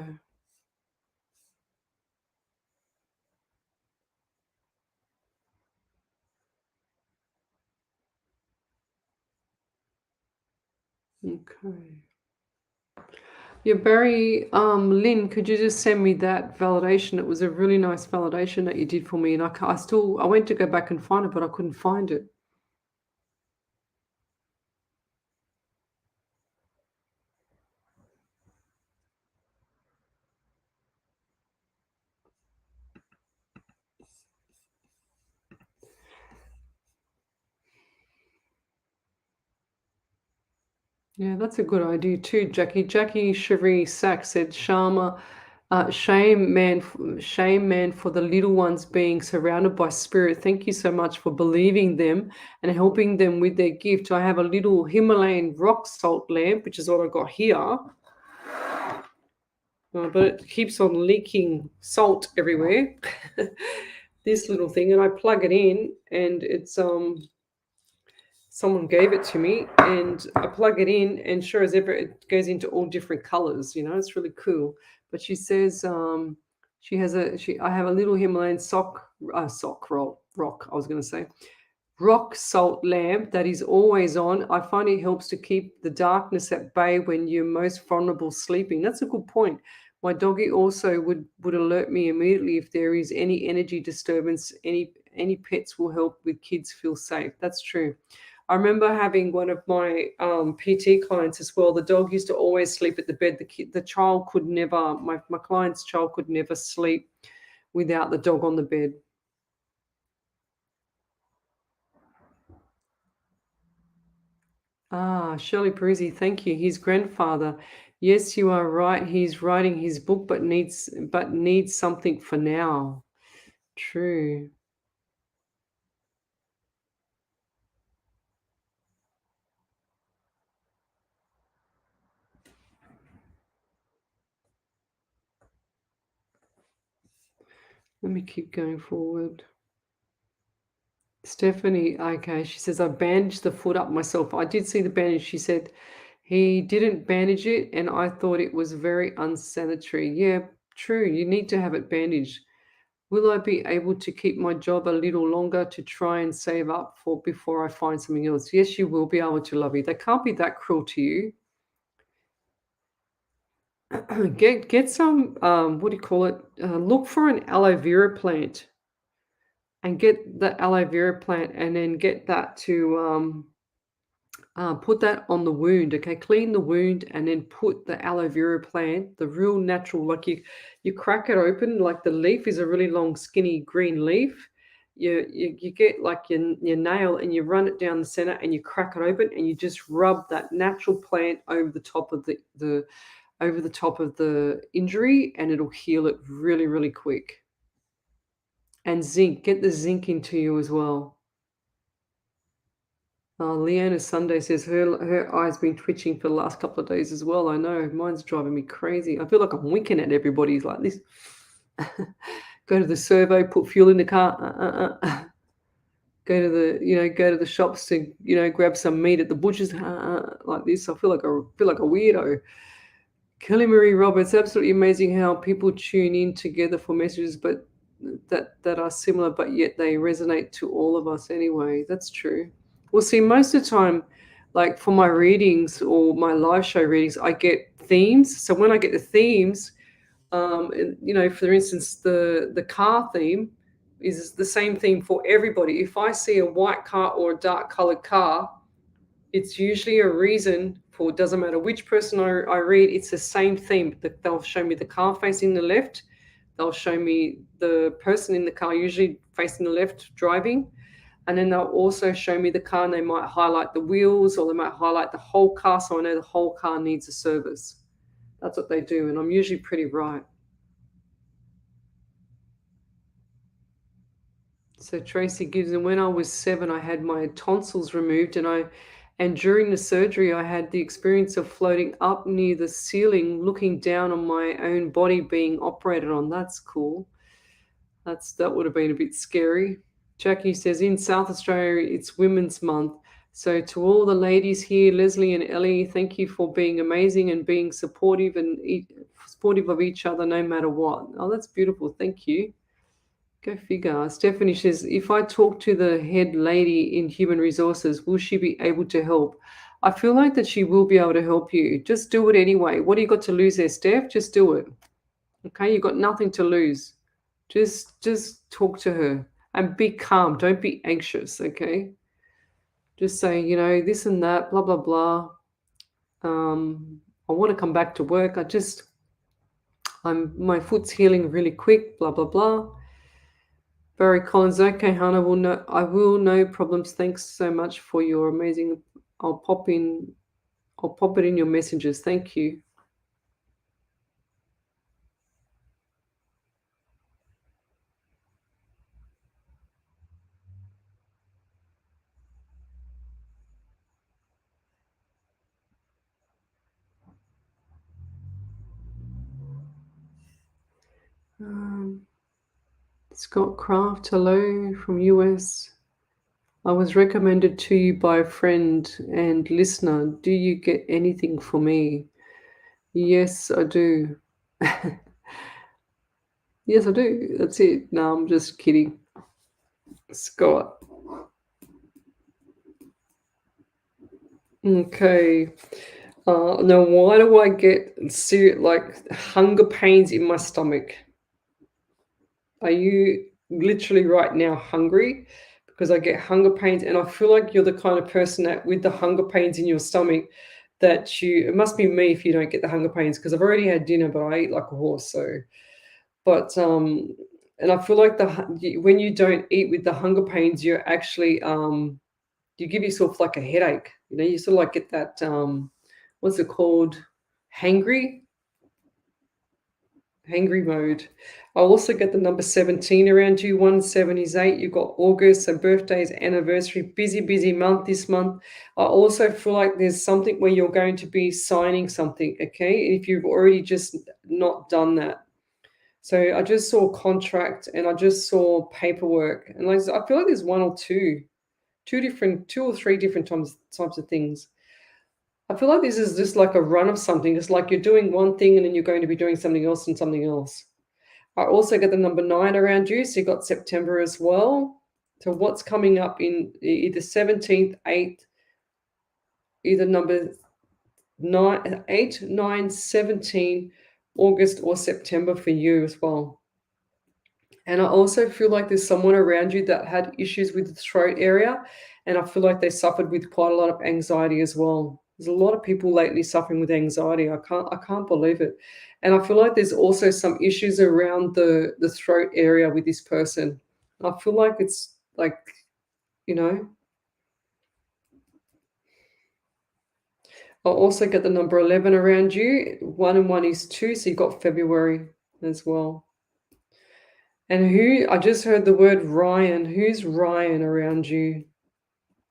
[SPEAKER 1] Okay. Yeah, Barry, Lynn, could you just send me that validation? It was a really nice validation that you did for me, and I went to go back and find it, but I couldn't find it. Yeah, that's a good idea too, Jackie. Jackie Cherie Sachs said, Sharma, shame man, for the little ones being surrounded by spirit. Thank you so much for believing them and helping them with their gift. I have a little Himalayan rock salt lamp, which is what I got here. But it keeps on leaking salt everywhere. This little thing, and I plug it in, and it's someone gave it to me, and I plug it in, and sure as ever, it goes into all different colors. It's really cool. But she says I have a little Himalayan rock. I was going to say rock salt lamp that is always on. I find it helps to keep the darkness at bay when you're most vulnerable sleeping. That's a good point. My doggy also would alert me immediately if there is any energy disturbance. Any pets will help with kids feel safe. That's true. I remember having one of my PT clients as well. The dog used to always sleep at the bed. The child could never, my client's child could never sleep without the dog on the bed. Shirley Parisi, thank you. His grandfather. Yes, you are right. He's writing his book, but needs something for now. True. Let me keep going forward. Stephanie, okay, she says, I bandaged the foot up myself. I did see the bandage. She said he didn't bandage it, and I thought it was very unsanitary. Yeah, true. You need to have it bandaged. Will I be able to keep my job a little longer to try and save up for before I find something else? Yes, you will be able to, Lovey. They can't be that cruel to you. Get some, what do you call it? Look for an aloe vera plant and get the aloe vera plant and then get that to put that on the wound. Okay, clean the wound and then put the aloe vera plant, the real natural, like you crack it open, like the leaf is a really long, skinny green leaf. You get like your nail and you run it down the center and you crack it open and you just rub that natural plant over the top of the over the top of the injury and it'll heal it really, really quick. And zinc, get the zinc into you as well. Leanna Sunday says her eye's been twitching for the last couple of days as well. I know, mine's driving me crazy. I feel like I'm winking at everybody like this. Go to the servo, put fuel in the car. Go to the shops to grab some meat at the butcher's like this. I feel like a weirdo. Kelly Marie Roberts, absolutely amazing how people tune in together for messages, but that are similar, but yet they resonate to all of us anyway. That's true. Well, see, most of the time, like for my readings or my live show readings, I get themes. So when I get the themes, for instance, the car theme is the same theme for everybody. If I see a white car or a dark colored car, it's usually a reason for, it doesn't matter which person I read, it's the same theme. They'll show me the car facing the left. They'll show me the person in the car, usually facing the left, driving. And then they'll also show me the car and they might highlight the wheels or they might highlight the whole car so I know the whole car needs a service. That's what they do. And I'm usually pretty right. So Tracy gives, and when I was 7, I had my tonsils removed and during the surgery, I had the experience of floating up near the ceiling, looking down on my own body being operated on. That's cool. That would have been a bit scary. Jackie says, in South Australia, it's Women's Month. So to all the ladies here, Leslie and Ellie, thank you for being amazing and being supportive of each other no matter what. Oh, that's beautiful. Thank you. Go figure. Stephanie says, if I talk to the head lady in human resources, will she be able to help? I feel like that she will be able to help you. Just do it anyway. What do you got to lose there, Steph? Just do it. Okay, you've got nothing to lose. Just talk to her and be calm. Don't be anxious, okay? Just say, this and that, blah, blah, blah. I want to come back to work. My foot's healing really quick, blah, blah, blah. Barry Collins, okay, Hannah, I will, no problems. Thanks so much for your amazing, I'll pop it in your messages. Thank you. Scott Kraft, hello from US. I was recommended to you by a friend and listener. Do you get anything for me? Yes, I do. Yes, I do. That's it. No, I'm just kidding. Scott. Okay. Now, why do I get hunger pains in my stomach? Are you literally right now hungry? Because I get hunger pains, and I feel like you're the kind of person that with the hunger pains in your stomach that it must be me if you don't get the hunger pains, because I've already had dinner, but I eat like a horse. And I feel like when you don't eat with the hunger pains, you're actually, you give yourself like a headache. You sort of like get that, what's it called? Hangry mode. I also get the number 17 around you. 178. You've got August, so birthdays, anniversary, busy month this month. I also feel like there's something where you're going to be signing something, okay? If you've already just not done that. So I just saw contract and I just saw paperwork, and I feel like there's one or two or three different types of things. I feel like this is just like a run of something. It's like you're doing one thing and then you're going to be doing something else and something else. I also get the number 9 around you, so you got September as well. So what's coming up in either 17th, 8th, either number 8, 9, 17, August or September for you as well. And I also feel like there's someone around you that had issues with the throat area, and I feel like they suffered with quite a lot of anxiety as well. There's a lot of people lately suffering with anxiety. I can't believe it. And I feel like there's also some issues around the throat area with this person. I feel like it's like, you know, I'll also get the number 11 around you. 1 and 1 is 2, so you've got February as well. And I just heard the word Ryan. Who's Ryan around you?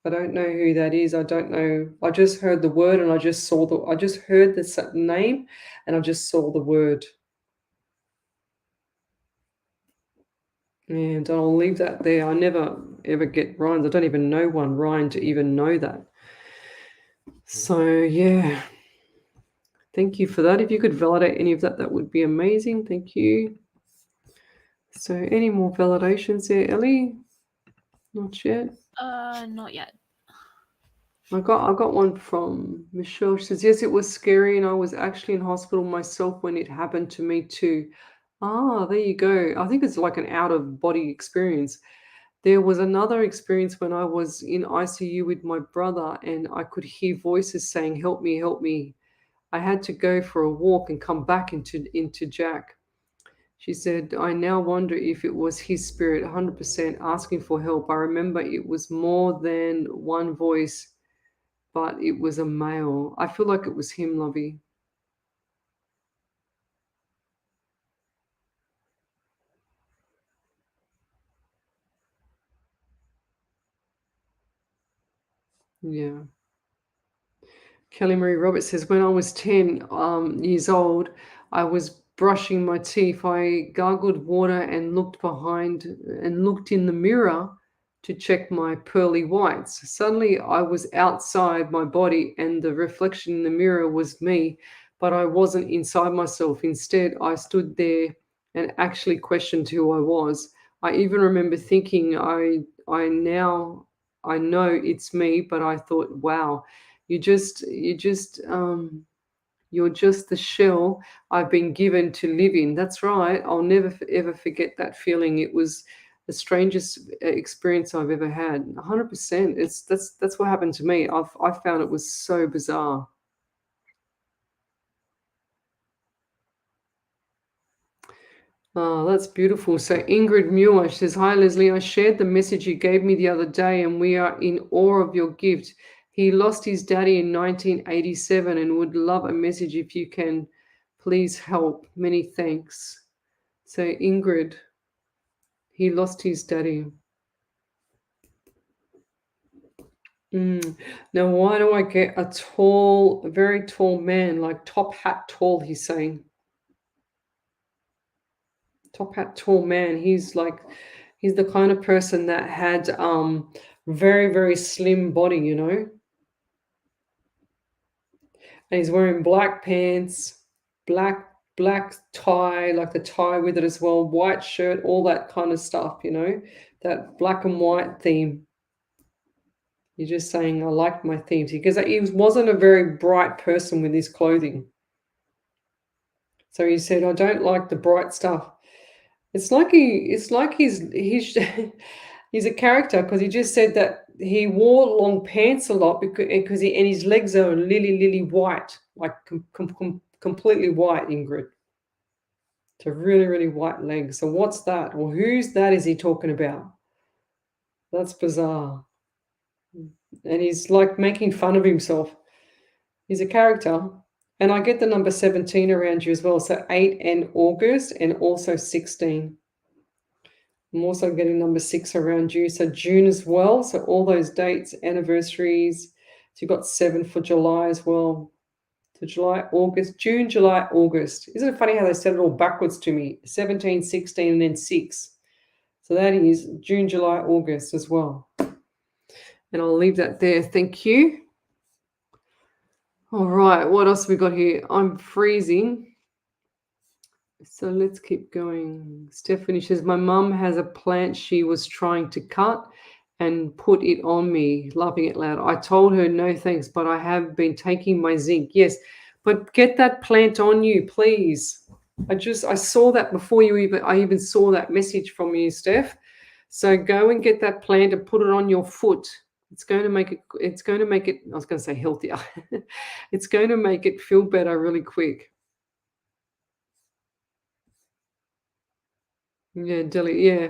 [SPEAKER 1] I don't know who that is. I don't know. I just heard the word and I just heard the name and I just saw the word. And I'll leave that there. I never ever get Ryans. I don't even know one Ryan to even know that. So yeah. Thank you for that. If you could validate any of that, that would be amazing. Thank you. So any more validations there, Ellie? Not yet.
[SPEAKER 3] Not yet.
[SPEAKER 1] I got one from Michelle. She says, yes, it was scary and I was actually in hospital myself when it happened to me too. Ah, there you go. I think it's like an out-of-body experience. There was another experience when I was in ICU with my brother and I could hear voices saying, help me, help me. I had to go for a walk and come back into Jack. She said, I now wonder if it was his spirit 100% asking for help. I remember it was more than one voice, but it was a male. I feel like it was him, Lovey. Yeah. Kelly Marie Roberts says, when I was 10 years old, I was brushing my teeth. I gargled water and looked in the mirror to check my pearly whites. Suddenly I was outside my body and the reflection in the mirror was me, but I wasn't inside myself. Instead, I stood there and actually questioned who I was. I even remember thinking I know it's me, but I thought, wow, you're just the shell I've been given to live in. That's right. I'll never ever forget that feeling. It was the strangest experience I've ever had. 100%. That's what happened to me. I found it was so bizarre. Oh, that's beautiful. So Ingrid Muir says, hi, Lesley. I shared the message you gave me the other day, and we are in awe of your gift. He lost his daddy in 1987 and would love a message if you can. Please help. Many thanks. So Ingrid, he lost his daddy. Now, why do I get a very tall man, like top hat tall, he's saying? Top hat tall man. He's the kind of person that had very, very slim body, you know. And he's wearing black pants, black tie, like the tie with it as well, white shirt, all that kind of stuff, you know, that black and white theme. You're just saying, I like my themes, because he wasn't a very bright person with his clothing. So he said, I don't like the bright stuff. It's like he's he's a character, because he just said that he wore long pants a lot because his legs are lily white, like completely white, Ingrid. So really, really white legs. So what's that? Or who's that is he talking about? That's bizarre. And he's like making fun of himself. He's a character. And I get the number 17 around you as well. So 8 and August and also 16. I'm also getting number 6 around you. So June as well. So all those dates, anniversaries. So you've got 7 for July as well. So July, August, June, July, August. Isn't it funny how they said it all backwards to me? 17, 16, and then 6. So that is June, July, August as well. And I'll leave that there. Thank you. All right. What else have we got here? I'm freezing. So let's keep going. Stephanie says, my mum has a plant she was trying to cut and put it on me, laughing out loud. I told her no thanks, but I have been taking my zinc. Yes, but get that plant on you, please. I saw that before I even saw that message from you, Steph. So go and get that plant and put it on your foot. It's going to make it, I was going to say healthier. It's going to make it feel better really quick. Yeah, Delia. Yeah.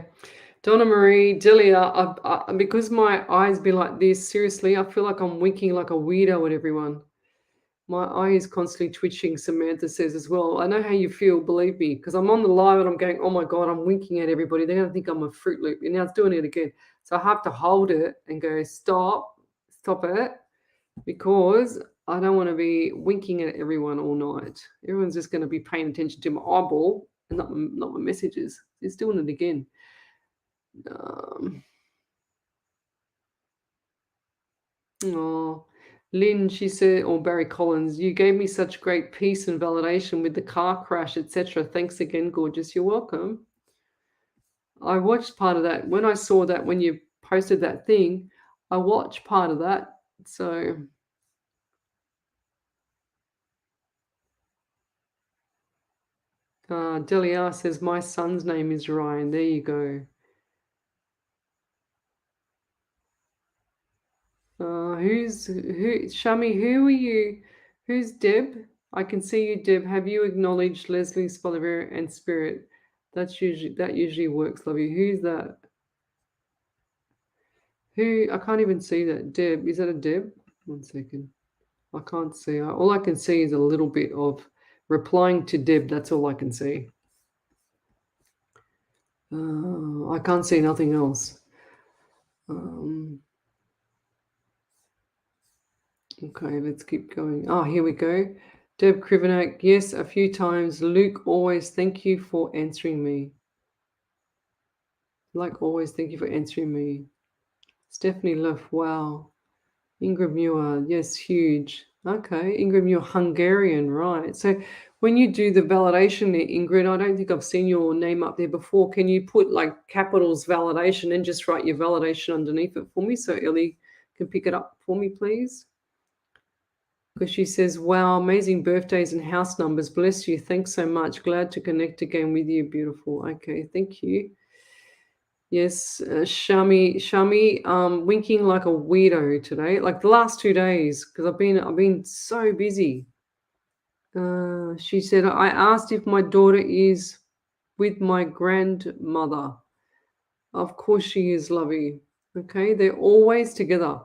[SPEAKER 1] Donna Marie, Delia, because my eyes be like this, seriously, I feel like I'm winking like a weirdo at everyone. My eye is constantly twitching, Samantha says as well. I know how you feel, believe me, because I'm on the live and I'm going, oh my God, I'm winking at everybody. They're going to think I'm a Fruit Loop. And now it's doing it again. So I have to hold it and go, stop it, because I don't want to be winking at everyone all night. Everyone's just going to be paying attention to my eyeball and not my messages. It's doing it again. Lynn, she said, or Barry Collins, you gave me such great peace and validation with the car crash, etc. Thanks again, gorgeous. You're welcome. I watched part of that. When I saw that, when you posted that thing, I watched part of that. So Delia says, my son's name is Ryan. There you go. Shami, who are you? Who's Deb? I can see you, Deb. Have you acknowledged Lesley Spaliviero and Spirit? That usually works, love you. Who's that? Who? I can't even see that. Deb. Is that a Deb? 1 second. I can't see. All I can see is a little bit of replying to Deb. That's all I can see. I can't see nothing else. Okay, let's keep going. Here we go. Deb Krivenak, yes, a few times. Luke, always thank you for answering me. Like always, thank you for answering me. Stephanie Luff, wow. Ingrid Muir, yes, huge. Okay, Ingrid Muir, Hungarian, right. So when you do the validation there, Ingrid, I don't think I've seen your name up there before. Can you put like capitals validation and just write your validation underneath it for me so Ellie can pick it up for me, please? Because she says, wow, amazing birthdays and house numbers. Bless you. Thanks so much. Glad to connect again with you. Beautiful. Okay, thank you. Yes, Shami, winking like a weirdo today, like the last 2 days, because I've been so busy. She said, I asked if my daughter is with my grandmother. Of course she is, Lovey. Okay, they're always together.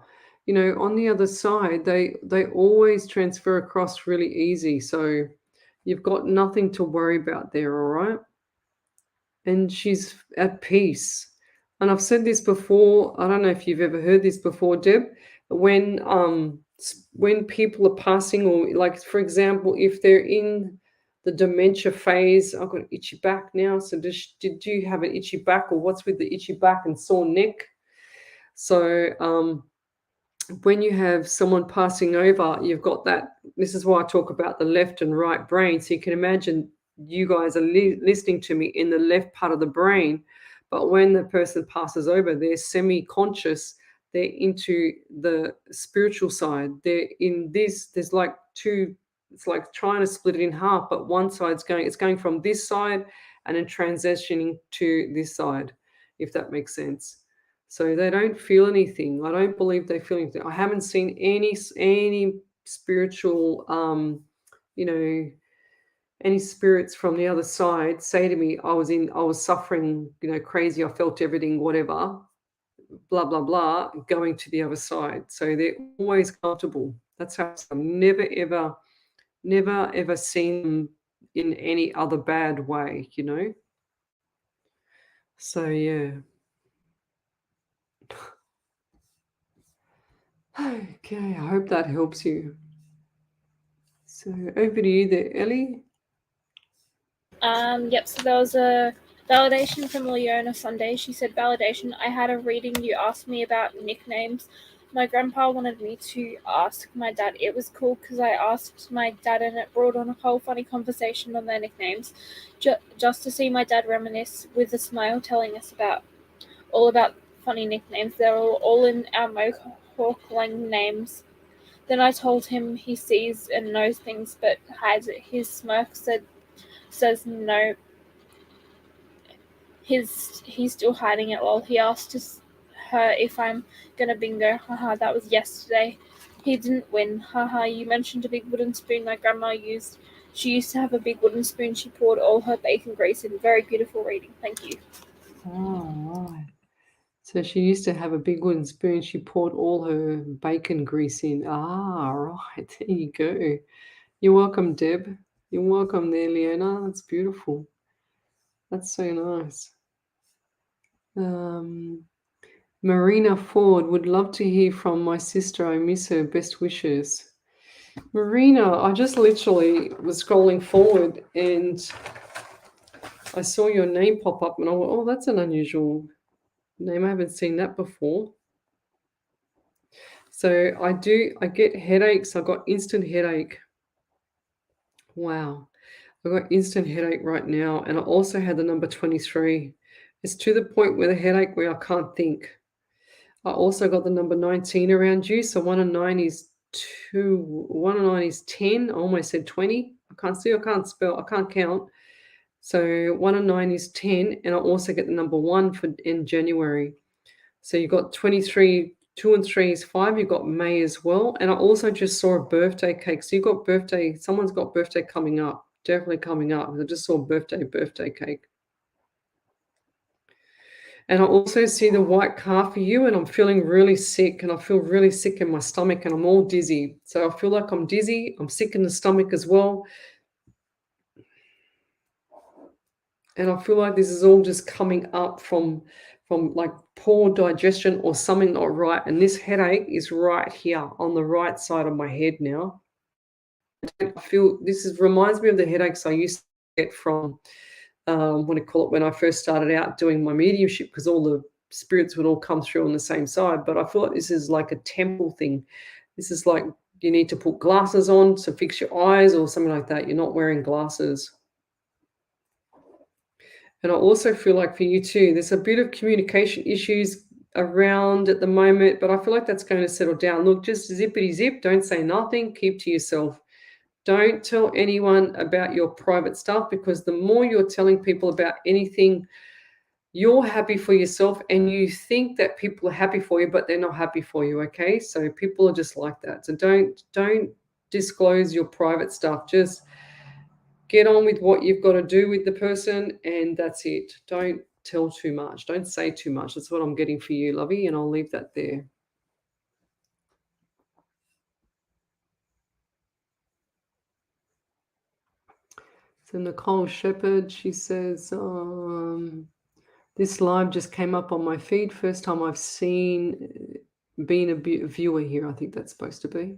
[SPEAKER 1] You know, on the other side, they always transfer across really easy. So you've got nothing to worry about there, all right? And she's at peace. And I've said this before. I don't know if you've ever heard this before, Deb. When people are passing, or like for example, if they're in the dementia phase, I've got an itchy back now. So did you have an itchy back, or what's with the itchy back and sore neck? So when you have someone passing over, you've got that. This is why I talk about the left and right brain. So you can imagine you guys are listening to me in the left part of the brain, but when the person passes over, they're semi-conscious. They're into the spiritual side. They're in this. There's like two. It's like trying to split it in half, but one side's going from this side and then transitioning to this side, if that makes sense. So they don't feel anything. I don't believe they feel anything. I haven't seen any spiritual, any spirits from the other side say to me, I was suffering, crazy. I felt everything, whatever, blah, blah, blah, going to the other side. So they're always comfortable. That's how I've never, ever seen them in any other bad way, So, yeah. Okay, I hope that helps you. So over to you there, Ellie.
[SPEAKER 3] Yep, so there was a validation from Leona Sunday. She said, validation, I had a reading. You asked me about nicknames. My grandpa wanted me to ask my dad. It was cool because I asked my dad and it brought on a whole funny conversation on their nicknames. Just to see my dad reminisce with a smile, telling us all about funny nicknames. They're all in our Mohawk lang names. Then I told him he sees and knows things but hides it. His smirk says no. He's still hiding it. Lol. He asked her if I'm gonna bingo. Haha, that was yesterday. He didn't win. Haha, you mentioned a big wooden spoon my grandma used. She used to have a big wooden spoon she poured all her bacon grease in. Very beautiful reading. Thank you.
[SPEAKER 1] Oh, right. So she used to have a big wooden spoon. She poured all her bacon grease in. Ah, right. There you go. You're welcome, Deb. You're welcome there, Leona. That's beautiful. That's so nice. Marina Ford would love to hear from my sister. I miss her. Best wishes. Marina, I just literally was scrolling forward and I saw your name pop up and I went, oh, that's an unusual name. I haven't seen that before. So I get headaches. I got instant headache. Wow. I got instant headache right now. And I also had the number 23. It's to the point where the headache where I can't think. I also got the number 19 around you. So 1 and 9 is 2. 1 and 9 is 10. I almost said 20. I can't see, I can't spell, I can't count. So 1 and 9 is 10. And I also get the number 1 in January. So you got 23, 2 and 3 is 5. You got May as well. And I also just saw a birthday cake. So you got birthday, someone's got birthday coming up. Definitely coming up. I just saw birthday cake. And I also see the white car for you, and I'm feeling really sick, and I feel really sick in my stomach, and I'm all dizzy. So I feel like I'm dizzy. I'm sick in the stomach as well. And I feel like this is all just coming up from like poor digestion or something not right. And this headache is right here on the right side of my head now. I feel reminds me of the headaches I used to get from when I first started out doing my mediumship, because all the spirits would all come through on the same side. But I feel like this is like a temple thing. This is like you need to put glasses on to fix your eyes or something like that. You're not wearing glasses. And I also feel like for you too, there's a bit of communication issues around at the moment, but I feel like that's going to settle down. Look, just zippity zip. Don't say nothing. Keep to yourself. Don't tell anyone about your private stuff, because the more you're telling people about anything, you're happy for yourself and you think that people are happy for you, but they're not happy for you, okay? So people are just like that. So don't disclose your private stuff. Just get on with what you've got to do with the person, and that's it. Don't tell too much. Don't say too much. That's what I'm getting for you, lovey, and I'll leave that there. So Nicole Shepherd, she says, this live just came up on my feed. First time I've been a viewer here. I think that's supposed to be.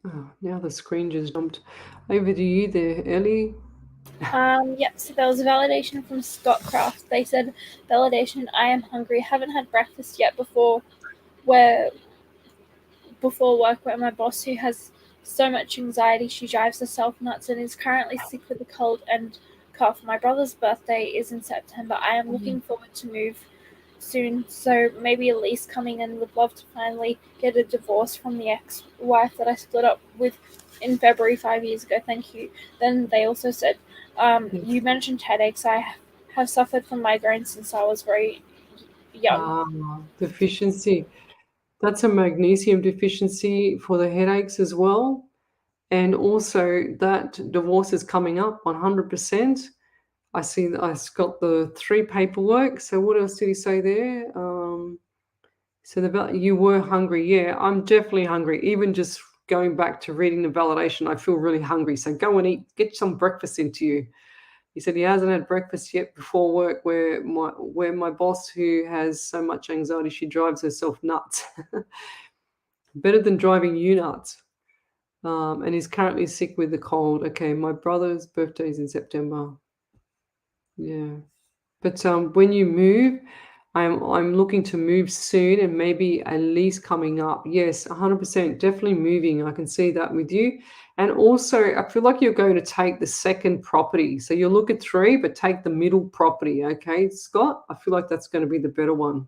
[SPEAKER 1] Oh, now the screen just jumped over to you there, Ellie.
[SPEAKER 3] Yep, so there was a validation from Scott Craft. They said, validation, I am hungry, haven't had breakfast yet before work, where my boss, who has so much anxiety she drives herself nuts and is currently sick with a cold and cough. My brother's birthday is in September. I am looking forward to move soon, so maybe Elise coming in. Would love to finally get a divorce from the ex-wife that I split up with in February 5 years ago. Thank you. Then they also said, you mentioned headaches. I have suffered from migraines since I was very young.
[SPEAKER 1] Deficiency. That's a magnesium deficiency for the headaches as well. And also that divorce is coming up 100%. I see that I got the 3 paperwork. So what else did he say there? So you were hungry. Yeah, I'm definitely hungry. Even just going back to reading the validation, I feel really hungry. So go and eat, get some breakfast into you. He said he hasn't had breakfast yet before work, where my boss, who has so much anxiety, she drives herself nuts. Better than driving you nuts. And he's currently sick with the cold. Okay, my brother's birthday is in September. Yeah. But when you move, I'm looking to move soon and maybe a lease coming up. Yes, 100%, definitely moving. I can see that with you. And also, I feel like you're going to take the second property. So you'll look at 3, but take the middle property, okay, Scott? I feel like that's going to be the better one.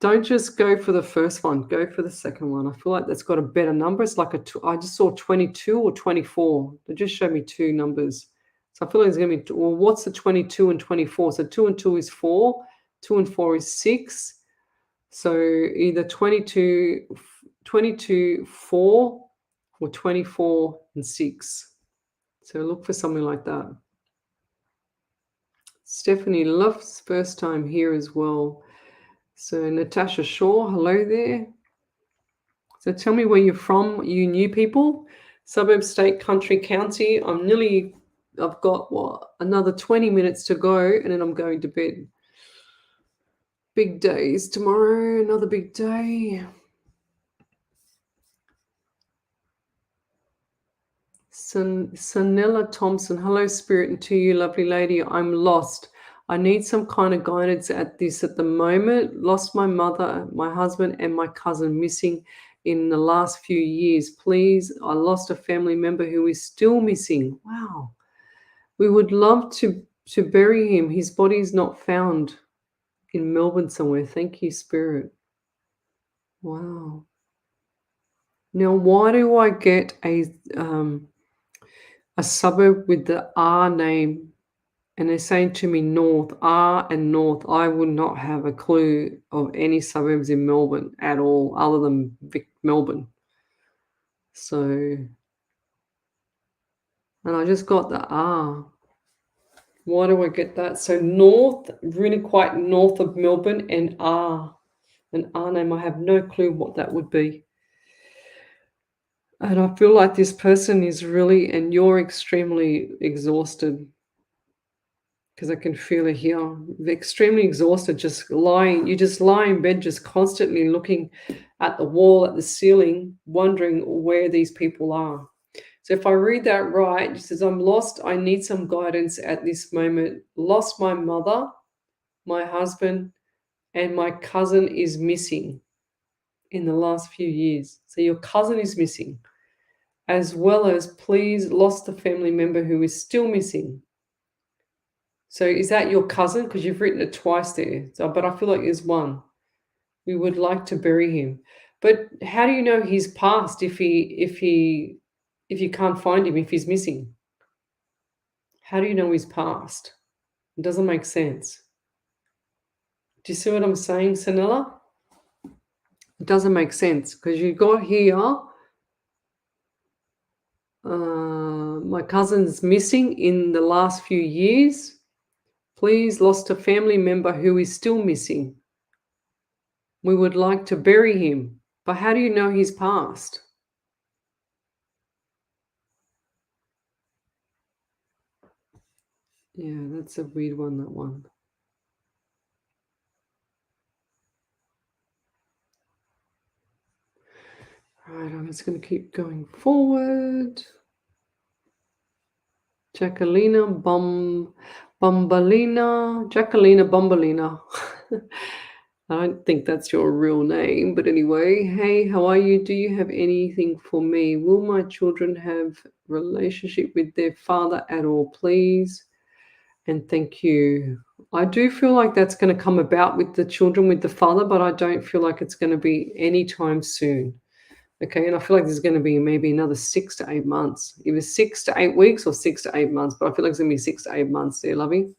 [SPEAKER 1] Don't just go for the first one. Go for the second one. I feel like that's got a better number. It's like I just saw 22 or 24. They just showed me 2 numbers. So I feel like it's going to be, well, what's the 22 and 24? So 2 and 2 is 4. 2 and 4 is 6. So either 22, 4 or 24 and 6. So look for something like that. Stephanie loves first time here as well. So Natasha Shaw, hello there. So tell me where you're from, you new people. Suburb, state, country, county. I've got another 20 minutes to go and then I'm going to bed. Big days tomorrow, another big day. Sanella Thompson, hello spirit, and to you, lovely lady. I'm lost. I need some kind of guidance at the moment. Lost my mother, my husband, and my cousin missing in the last few years. Please, I lost a family member who is still missing. Wow. We would love to bury him. His body is not found in Melbourne somewhere. Thank you, spirit. Wow. Now, why do I get a suburb with the R name? And they're saying to me north, R and north. I would not have a clue of any suburbs in Melbourne at all, other than Melbourne. So, and I just got the R. Why do I get that? So north, really quite north of Melbourne, and R. An R name, I have no clue what that would be. And I feel like this person is really, and you're extremely exhausted. Because I can feel it here. Extremely exhausted, just lying. You just lie in bed, just constantly looking at the wall, at the ceiling, wondering where these people are. So if I read that right, it says, I'm lost. I need some guidance at this moment. Lost my mother, my husband, and my cousin is missing in the last few years. So your cousin is missing, as well as please lost a family member who is still missing. So is that your cousin? Because you've written it twice there. So, but I feel like there's one. We would like to bury him. But how do you know he's passed if you can't find him, if he's missing? How do you know he's passed? It doesn't make sense. Do you see what I'm saying, Sanella? It doesn't make sense because you got here. My cousin's missing in the last few years. Please lost a family member who is still missing. We would like to bury him. But how do you know he's passed? Yeah, that's a weird one, that one. All right, I'm just going to keep going forward. Jacqueline Bombalina. I don't think that's your real name, but anyway. Hey, how are you? Do you have anything for me? Will my children have relationship with their father at all, please? And thank you. I do feel like that's going to come about with the children with the father, but I don't feel like it's going to be anytime soon. Okay, and I feel like there's going to be maybe another 6 to 8 months. Either 6 to 8 weeks or 6 to 8 months, but I feel like it's going to be 6 to 8 months there, lovey.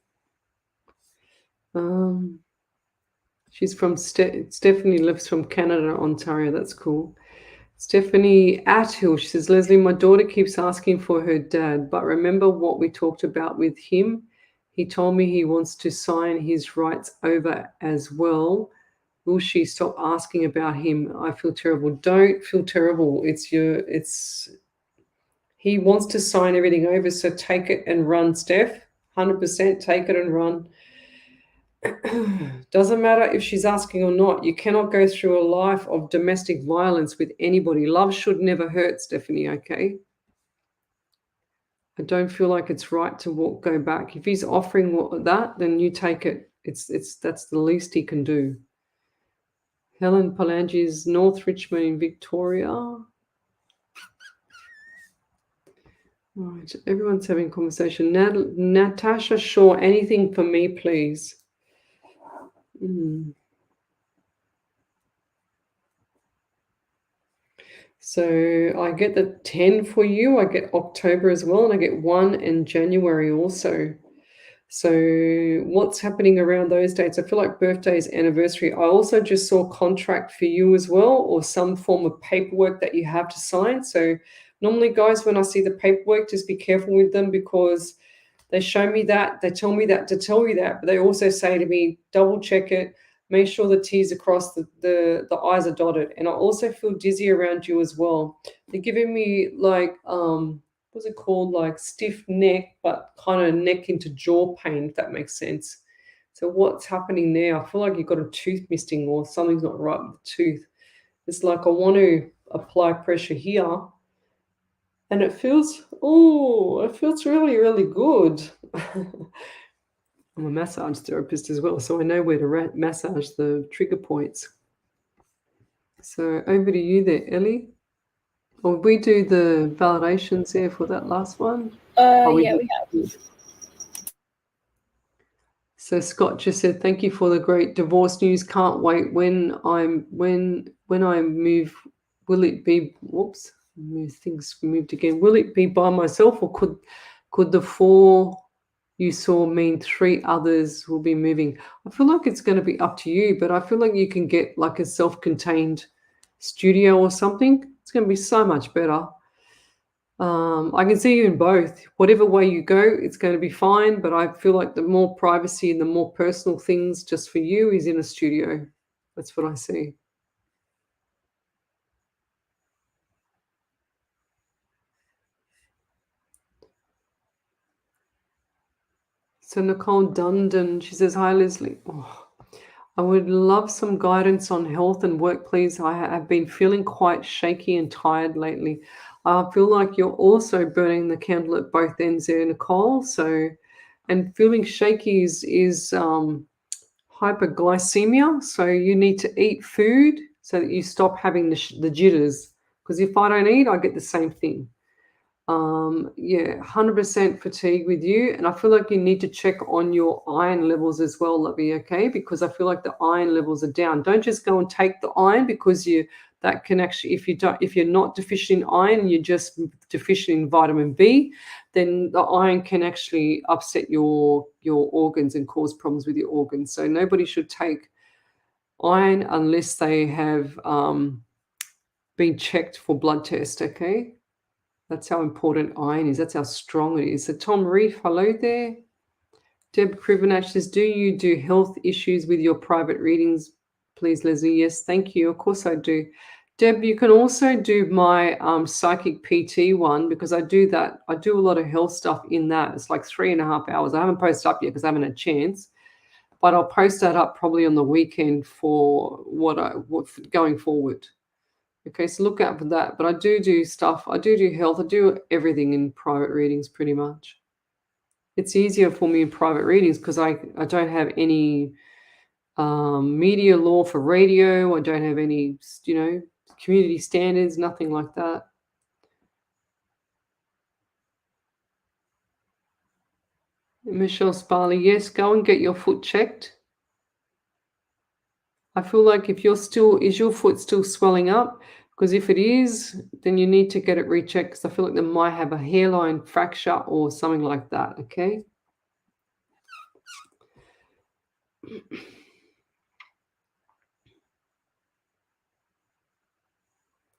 [SPEAKER 1] She's from Stephanie lives from Canada, Ontario. That's cool. Stephanie Athill, she says, Lesley, my daughter keeps asking for her dad, but remember what we talked about with him? He told me he wants to sign his rights over as well. Will she stop asking about him? I feel terrible. Don't feel terrible. He wants to sign everything over, so take it and run, Steph. 100% take it and run. Doesn't matter if she's asking or not. You cannot go through a life of domestic violence with anybody. Love should never hurt, Stephanie, okay? I don't feel like it's right to go back. If he's offering that, then you take it. That's the least he can do. Helen Palangi's North Richmond in Victoria. Right, everyone's having conversation. Natasha Shaw, anything for me, please? So I get the 10 for you. I get October as well, and I get 1 in January also. So what's happening around those dates? I feel like birthdays, anniversary. I also just saw contract for you as well, or some form of paperwork that you have to sign. So normally, guys, when I see the paperwork, just be careful with them because they show me that, they tell me that to tell you that, but they also say to me, double check it, make sure the T's are crossed, the I's are dotted. And I also feel dizzy around you as well. They're giving me like what's it called, like stiff neck, but kind of neck into jaw pain, if that makes sense. So what's happening there? I feel like you've got a tooth missing or something's not right with the tooth. It's like I want to apply pressure here, and it feels really, really good. I'm a massage therapist as well, so I know where to massage the trigger points. So over to you there, Ellie. Or we do the validations there for that last one?
[SPEAKER 3] Yeah, we have.
[SPEAKER 1] So Scott just said, "Thank you for the great divorce news. Can't wait. When I move, will it be? Whoops, things moved again. Will it be by myself, or could the 4 you saw mean 3 others will be moving?" I feel like it's going to be up to you, but I feel like you can get like a self-contained studio or something. It's going to be so much better. I can see you in both. Whatever way you go, it's going to be fine. But I feel like the more privacy and the more personal things just for you is in a studio. That's what I see. So Nicole Dundon, she says, "Hi, Lesley. Oh, I would love some guidance on health and work, please. I have been feeling quite shaky and tired lately." I feel like you're also burning the candle at both ends there, Nicole. So, and feeling shaky is hyperglycemia. So you need to eat food so that you stop having the jitters. Because if I don't eat, I get the same thing. 100% fatigue with you, and I feel like you need to check on your iron levels as well, Lovey, okay? Because I feel like the iron levels are down. Don't just go and take the iron because that can actually, if you're not deficient in iron, you're just deficient in vitamin B, then the iron can actually upset your organs and cause problems with your organs. So nobody should take iron unless they have been checked for blood test, okay? That's how important iron is. That's how strong it is. So Tom Reef, hello there. Deb Krivenach says, "Do you do health issues with your private readings, please, Lesley?" Yes, thank you. Of course I do. Deb, you can also do my Psychic PT one because I do that. I do a lot of health stuff in that. It's like 3.5 hours. I haven't posted up yet because I haven't had a chance, but I'll post that up probably on the weekend for what going forward. Okay, so look out for that. But I do stuff. I do health. I do everything in private readings pretty much. It's easier for me in private readings because I don't have any media law for radio. I don't have any, community standards, nothing like that. Michelle Sparley, yes, go and get your foot checked. I feel like is your foot still swelling up? Because if it is, then you need to get it rechecked because I feel like they might have a hairline fracture or something like that, okay?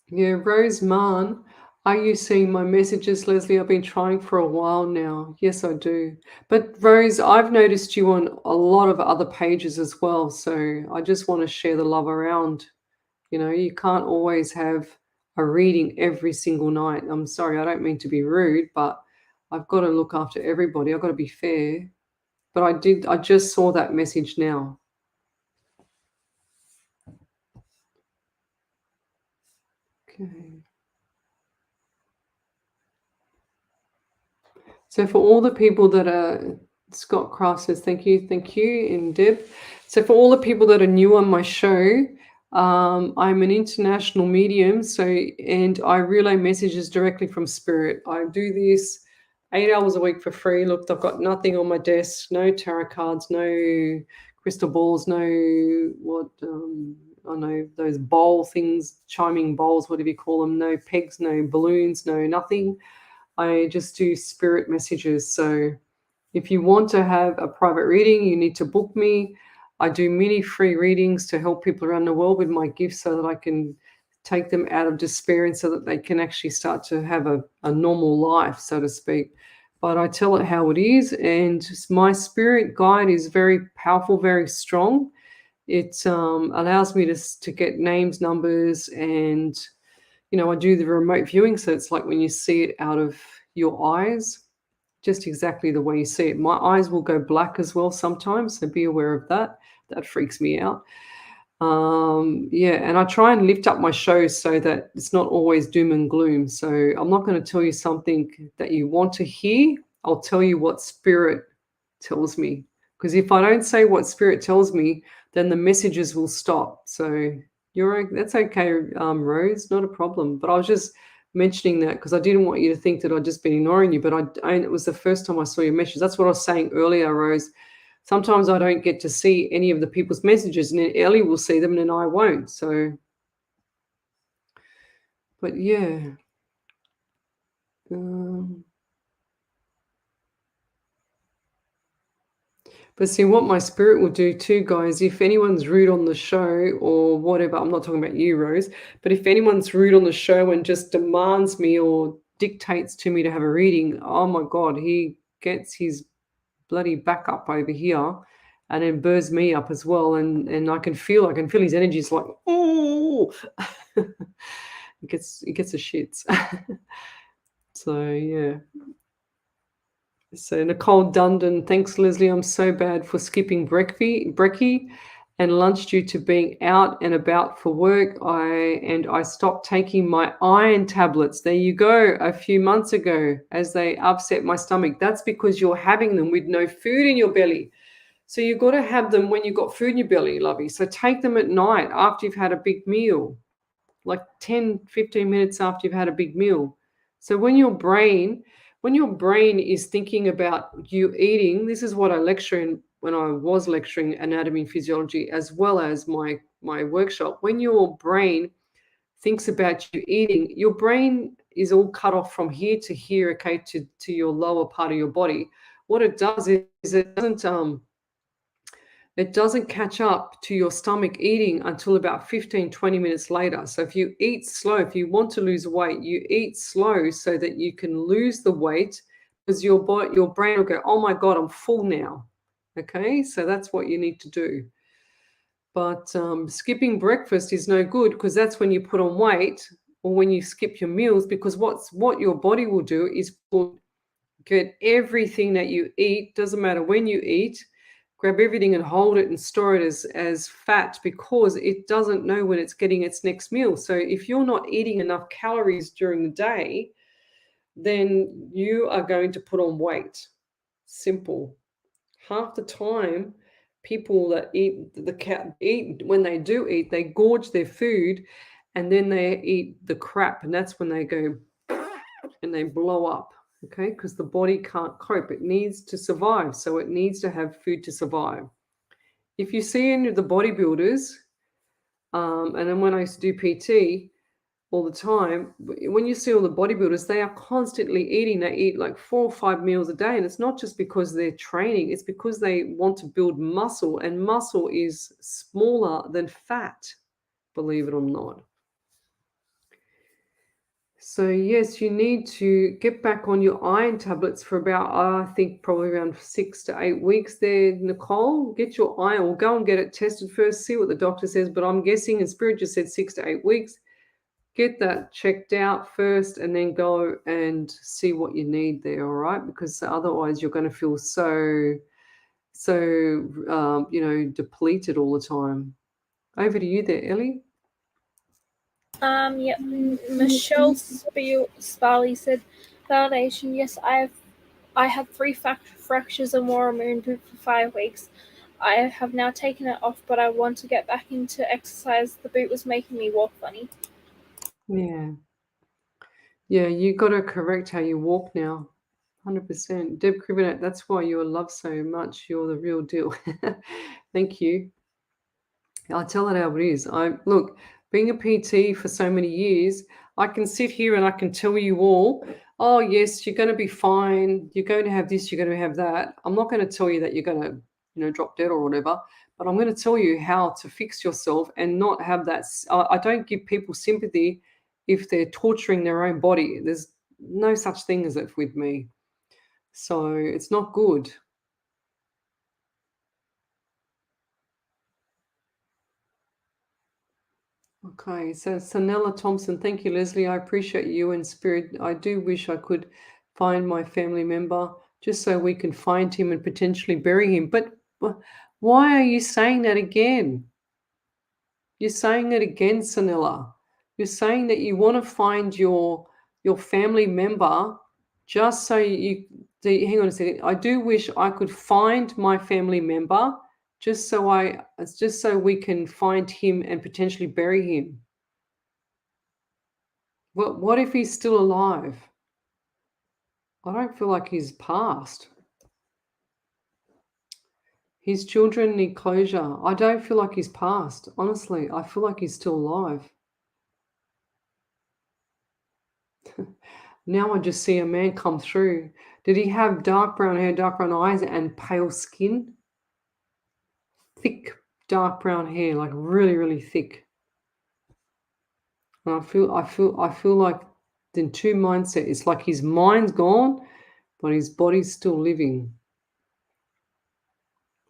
[SPEAKER 1] Yeah, Rose Mann, are you seeing my messages, Lesley? I've been trying for a while now. Yes, I do. But Rose, I've noticed you on a lot of other pages as well. So I just want to share the love around. You can't always have a reading every single night. I'm sorry, I don't mean to be rude, but I've got to look after everybody. I've got to be fair. But I just saw that message now. Okay. So for all the people that are Scott Craft says, thank you, and Deb. So for all the people that are new on my show, I'm an international medium, and I relay messages directly from spirit. I do this 8 hours a week for free. Look, I've got nothing on my desk, no tarot cards, no crystal balls, no I know those bowl things, chiming bowls, whatever you call them, no pegs, no balloons, no nothing. I just do spirit messages. So if you want to have a private reading, you need to book me. I do many free readings to help people around the world with my gifts so that I can take them out of despair and so that they can actually start to have a normal life, so to speak. But I tell it how it is, and my spirit guide is very powerful, very strong. It allows me to get names, numbers, and I do the remote viewing, so it's like when you see it out of your eyes, just exactly the way you see it. My eyes will go black as well sometimes, so be aware of that. That freaks me out. And I try and lift up my shows so that it's not always doom and gloom. So I'm not going to tell you something that you want to hear. I'll tell you what spirit tells me. Because if I don't say what spirit tells me, then the messages will stop. So that's okay, Rose, not a problem. But I was just mentioning that because I didn't want you to think that I'd just been ignoring you. But it was the first time I saw your message. That's what I was saying earlier, Rose. Sometimes I don't get to see any of the people's messages, and then Ellie will see them and then I won't. So, but yeah. But see, what my spirit will do too, guys, if anyone's rude on the show or whatever, I'm not talking about you, Rose, but if anyone's rude on the show and just demands me or dictates to me to have a reading, oh my God, he gets his bloody back up over here and then burrs me up as well. And I can feel his energy. It's like, oh, it gets the shits. So, yeah. So Nicole Dundon, thanks, Leslie. I'm so bad for skipping brekkie and lunch due to being out and about for work. I stopped taking my iron tablets. There you go, a few months ago, as they upset my stomach. That's because you're having them with no food in your belly. So you've got to have them when you've got food in your belly, lovey. So take them at night after you've had a big meal, like 10, 15 minutes after you've had a big meal. So when your brain is thinking about you eating, this is what I lecture in when I was lecturing anatomy and physiology, as well as my workshop. When your brain thinks about you eating, your brain is all cut off from here to here, okay, to your lower part of your body. What it does is it doesn't catch up to your stomach eating until about 15, 20 minutes later. So if you eat slow, if you want to lose weight, you eat slow so that you can lose the weight, because your brain will go, oh my God, I'm full now. Okay, so that's what you need to do. But skipping breakfast is no good, because that's when you put on weight, or when you skip your meals, because what your body will do is get everything that you eat, doesn't matter when you eat, grab everything and hold it and store it as fat, because it doesn't know when it's getting its next meal. So if you're not eating enough calories during the day, then you are going to put on weight. Simple. Half the time, people that eat, when they do eat, they gorge their food and then they eat the crap, and that's when they go and they blow up. Okay, because the body can't cope. It needs to survive, so it needs to have food to survive. If you see any of the bodybuilders, and then when I used to do PT all the time, when you see all the bodybuilders, they are constantly eating. They eat like 4 or 5 meals a day, and it's not just because they're training. It's because they want to build muscle, and muscle is smaller than fat, believe it or not. So yes, you need to get back on your iron tablets for about, I think probably around 6 to 8 weeks there, Nicole. Get your iron, or go and get it tested first, see what the doctor says. But I'm guessing, and Spirit just said 6 to 8 weeks. Get that checked out first and then go and see what you need there, all right? Because otherwise you're going to feel so depleted all the time. Over to you there, Ellie.
[SPEAKER 3] Michelle Spali said, validation. Yes, I have I had 3 fractures and wore a moon boot for 5 weeks. I have now taken it off, but I want to get back into exercise. The boot was making me walk funny.
[SPEAKER 1] Yeah. Yeah, you got to correct how you walk now. 100%. Deb Cribinet, that's why you're loved so much. You're the real deal. Thank you. I'll tell it how it is. Look, being a PT for so many years, I can sit here and I can tell you all, oh yes, you're going to be fine. You're going to have this. You're going to have that. I'm not going to tell you that you're going to, drop dead or whatever. But I'm going to tell you how to fix yourself and not have that. I don't give people sympathy if they're torturing their own body. There's no such thing as it with me. So it's not good. Okay, so Sanella Thompson, thank you, Leslie. I appreciate you in spirit. I do wish I could find my family member just so we can find him and potentially bury him. But why are you saying that again? You're saying it again, Sanella. You're saying that you want to find your family member just so hang on a second. I do wish I could find my family member just so we can find him and potentially bury him. What if he's still alive? I don't feel like he's passed. His children need closure. I don't feel like he's passed. Honestly, I feel like he's still alive. Now I just see a man come through. Did he have dark brown hair, dark brown eyes, and pale skin? Thick, dark brown hair, like really, really thick. And I feel like in two mindset. It's like his mind's gone, but his body's still living.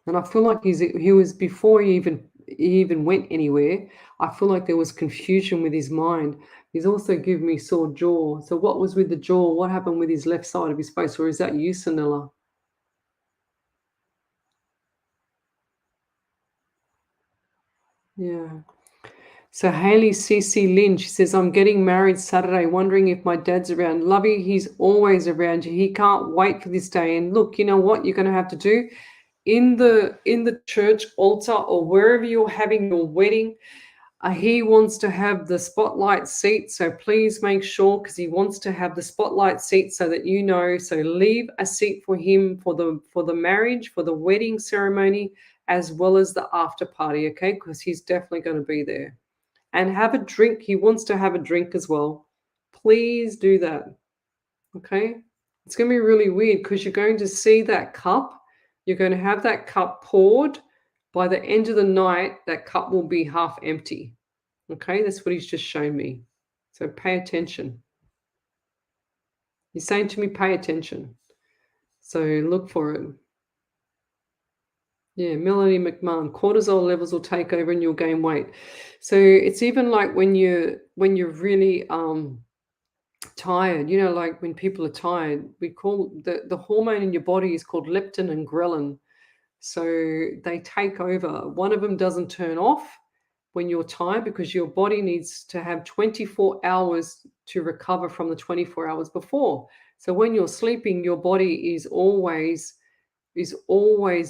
[SPEAKER 1] And I feel like he was before he even went anywhere. I feel like there was confusion with his mind. He's also given me sore jaw. So what was with the jaw? What happened with his left side of his face? Or is that you, Sanella? Yeah. So Haley CC Lynn, she says, I'm getting married Saturday, wondering if my dad's around. Lovey, he's always around you. He can't wait for this day. And look, you know what you're going to have to do? In the church altar or wherever you're having your wedding, he wants to have the spotlight seat. So please make sure, because he wants to have the spotlight seat so that you know. So leave a seat for him for the marriage, for the wedding ceremony, as well as the after party, okay? Because he's definitely going to be there. And have a drink. He wants to have a drink as well. Please do that, okay? It's going to be really weird because you're going to see that cup. You're going to have that cup poured. By the end of the night, that cup will be half empty. Okay, that's what he's just shown me. So pay attention. He's saying to me, pay attention. So look for it. Yeah, Melanie McMahon, cortisol levels will take over and you'll gain weight. So it's even like when you're really tired, like when people are tired, we call the hormone in your body is called leptin and ghrelin. So they take over. One of them doesn't turn off when you're tired because your body needs to have 24 hours to recover from the 24 hours before. So when you're sleeping, your body is always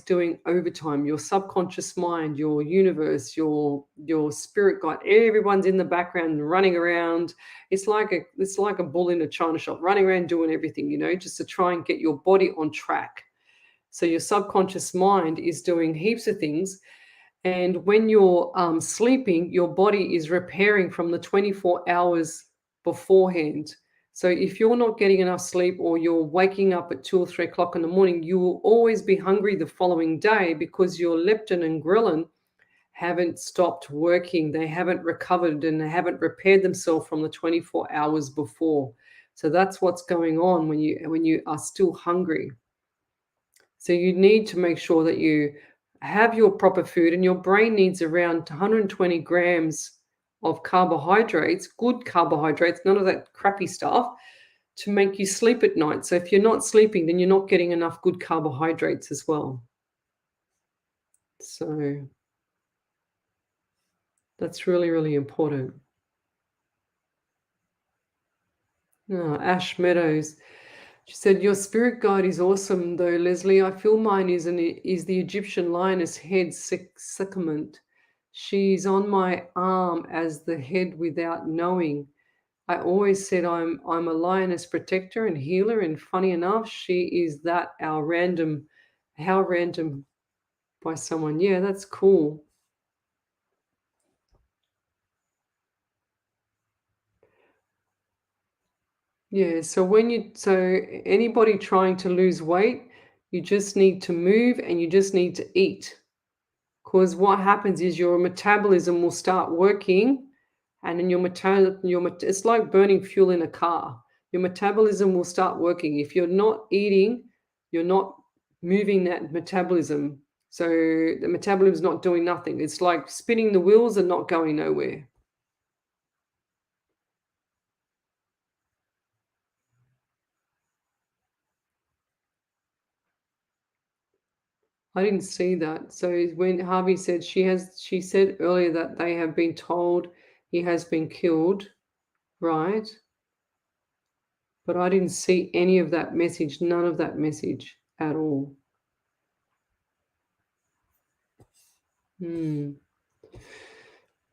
[SPEAKER 1] doing overtime. Your subconscious mind, your universe, your spirit guide, everyone's in the background running around. It's like a bull in a china shop, running around doing everything, just to try and get your body on track. So your subconscious mind is doing heaps of things. And when you're sleeping, your body is repairing from the 24 hours beforehand. So if you're not getting enough sleep or you're waking up at 2 or 3 o'clock in the morning, you will always be hungry the following day because your leptin and ghrelin haven't stopped working. They haven't recovered and they haven't repaired themselves from the 24 hours before. So that's what's going on when you are still hungry. So you need to make sure that you have your proper food, and your brain needs around 120 grams of carbohydrates, good carbohydrates, none of that crappy stuff, to make you sleep at night. So if you're not sleeping, then you're not getting enough good carbohydrates as well. So that's really, really important. Ash Meadows. She said, your spirit guide is awesome though, Leslie. I feel mine is the Egyptian lioness head secament. She's on my arm as the head without knowing. I always said I'm a lioness protector and healer, and funny enough, she is that how random by someone. Yeah, that's cool. Yeah, so anybody trying to lose weight, you just need to move and you just need to eat. Because what happens is your metabolism will start working, and then it's like burning fuel in a car. Your metabolism will start working. If you're not eating, you're not moving that metabolism. So the metabolism is not doing nothing. It's like spinning the wheels and not going nowhere. I didn't see that. So when Harvey said she said earlier that they have been told he has been killed, right? But I didn't see any of that message, none of that message at all. I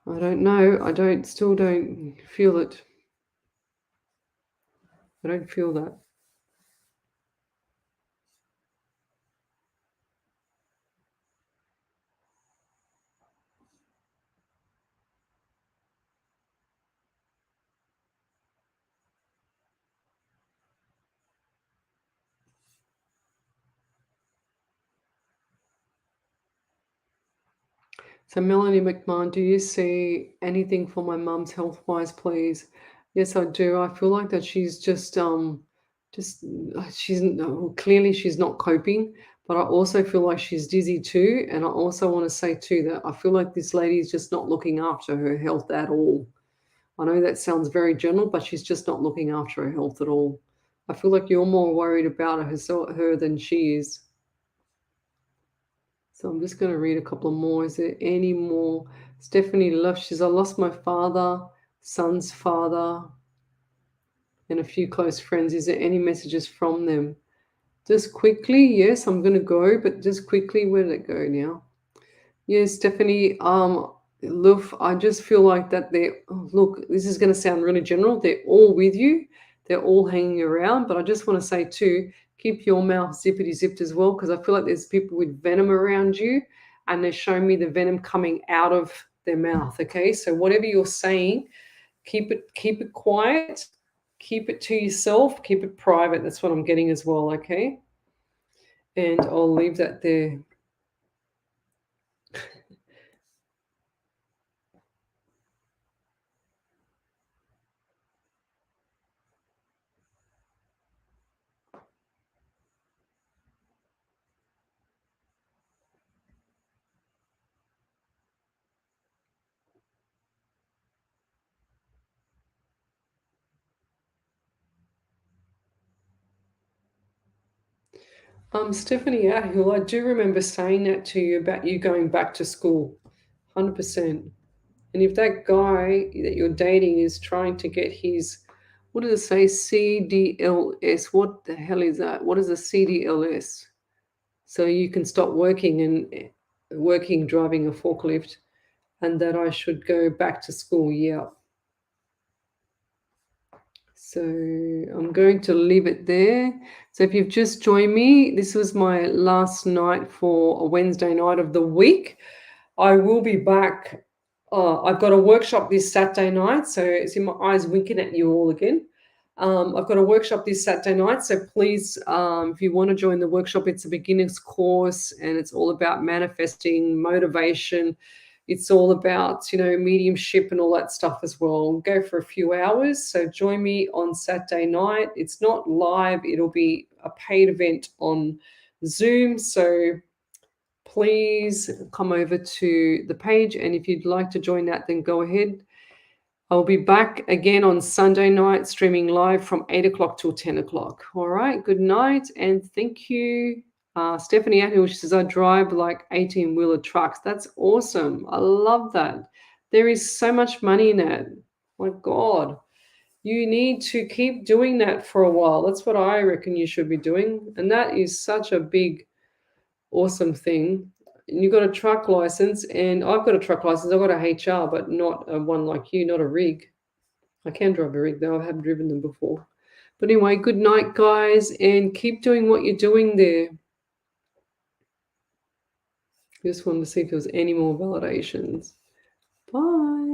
[SPEAKER 1] don't know. Still don't feel it. I don't feel that. So Melanie McMahon, do you see anything for my mum's health-wise, please? Yes, I do. I feel like that she's just clearly she's not coping, but I also feel like she's dizzy too. And I also want to say too that I feel like this lady is just not looking after her health at all. I know that sounds very general, but she's just not looking after her health at all. I feel like you're more worried about her than she is. So I'm just going to read a couple more. Is there any more? Stephanie says, I lost my father, son's father, and a few close friends. Is there any messages from them? Just quickly, yes, I'm going to go, but just quickly, where did it go now? Yes, Stephanie, Luf, I just feel like that look, this is going to sound really general. They're all with you. They're all hanging around. But I just want to say too, keep your mouth zippity zipped as well, because I feel like there's people with venom around you and they're showing me the venom coming out of their mouth. Okay. So whatever you're saying, keep it quiet, keep it to yourself, keep it private. That's what I'm getting as well. Okay. And I'll leave that there. Stephanie Athill, I do remember saying that to you about you going back to school, 100%. And if that guy that you're dating is trying to get his, what does it say, CDLS? What the hell is that? What is a CDLS? So you can stop working driving a forklift, and that I should go back to school. Yeah. So I'm going to leave it there. So if you've just joined me, this was my last night for a Wednesday night of the week. I will be back. I've got a workshop this Saturday night. So it's in my eyes winking at you all again. I've got a workshop this Saturday night. So please, if you want to join the workshop, it's a beginner's course and it's all about manifesting, motivation. It's all about, mediumship and all that stuff as well. We'll go for a few hours. So join me on Saturday night. It's not live. It'll be a paid event on Zoom. So please come over to the page. And if you'd like to join that, then go ahead. I'll be back again on Sunday night, streaming live from 8 o'clock till 10 o'clock. All right. Good night. And thank you. Stephanie Athill, she says, I drive like 18-wheeler trucks. That's awesome. I love that. There is so much money in that. My God. You need to keep doing that for a while. That's what I reckon you should be doing. And that is such a big, awesome thing. And you've got a truck license, and I've got a truck license. I've got a HR, but not a one like you, not a rig. I can drive a rig though. I have driven them before. But anyway, good night, guys, and keep doing what you're doing there. Just wanted to see if there was any more validations. Bye.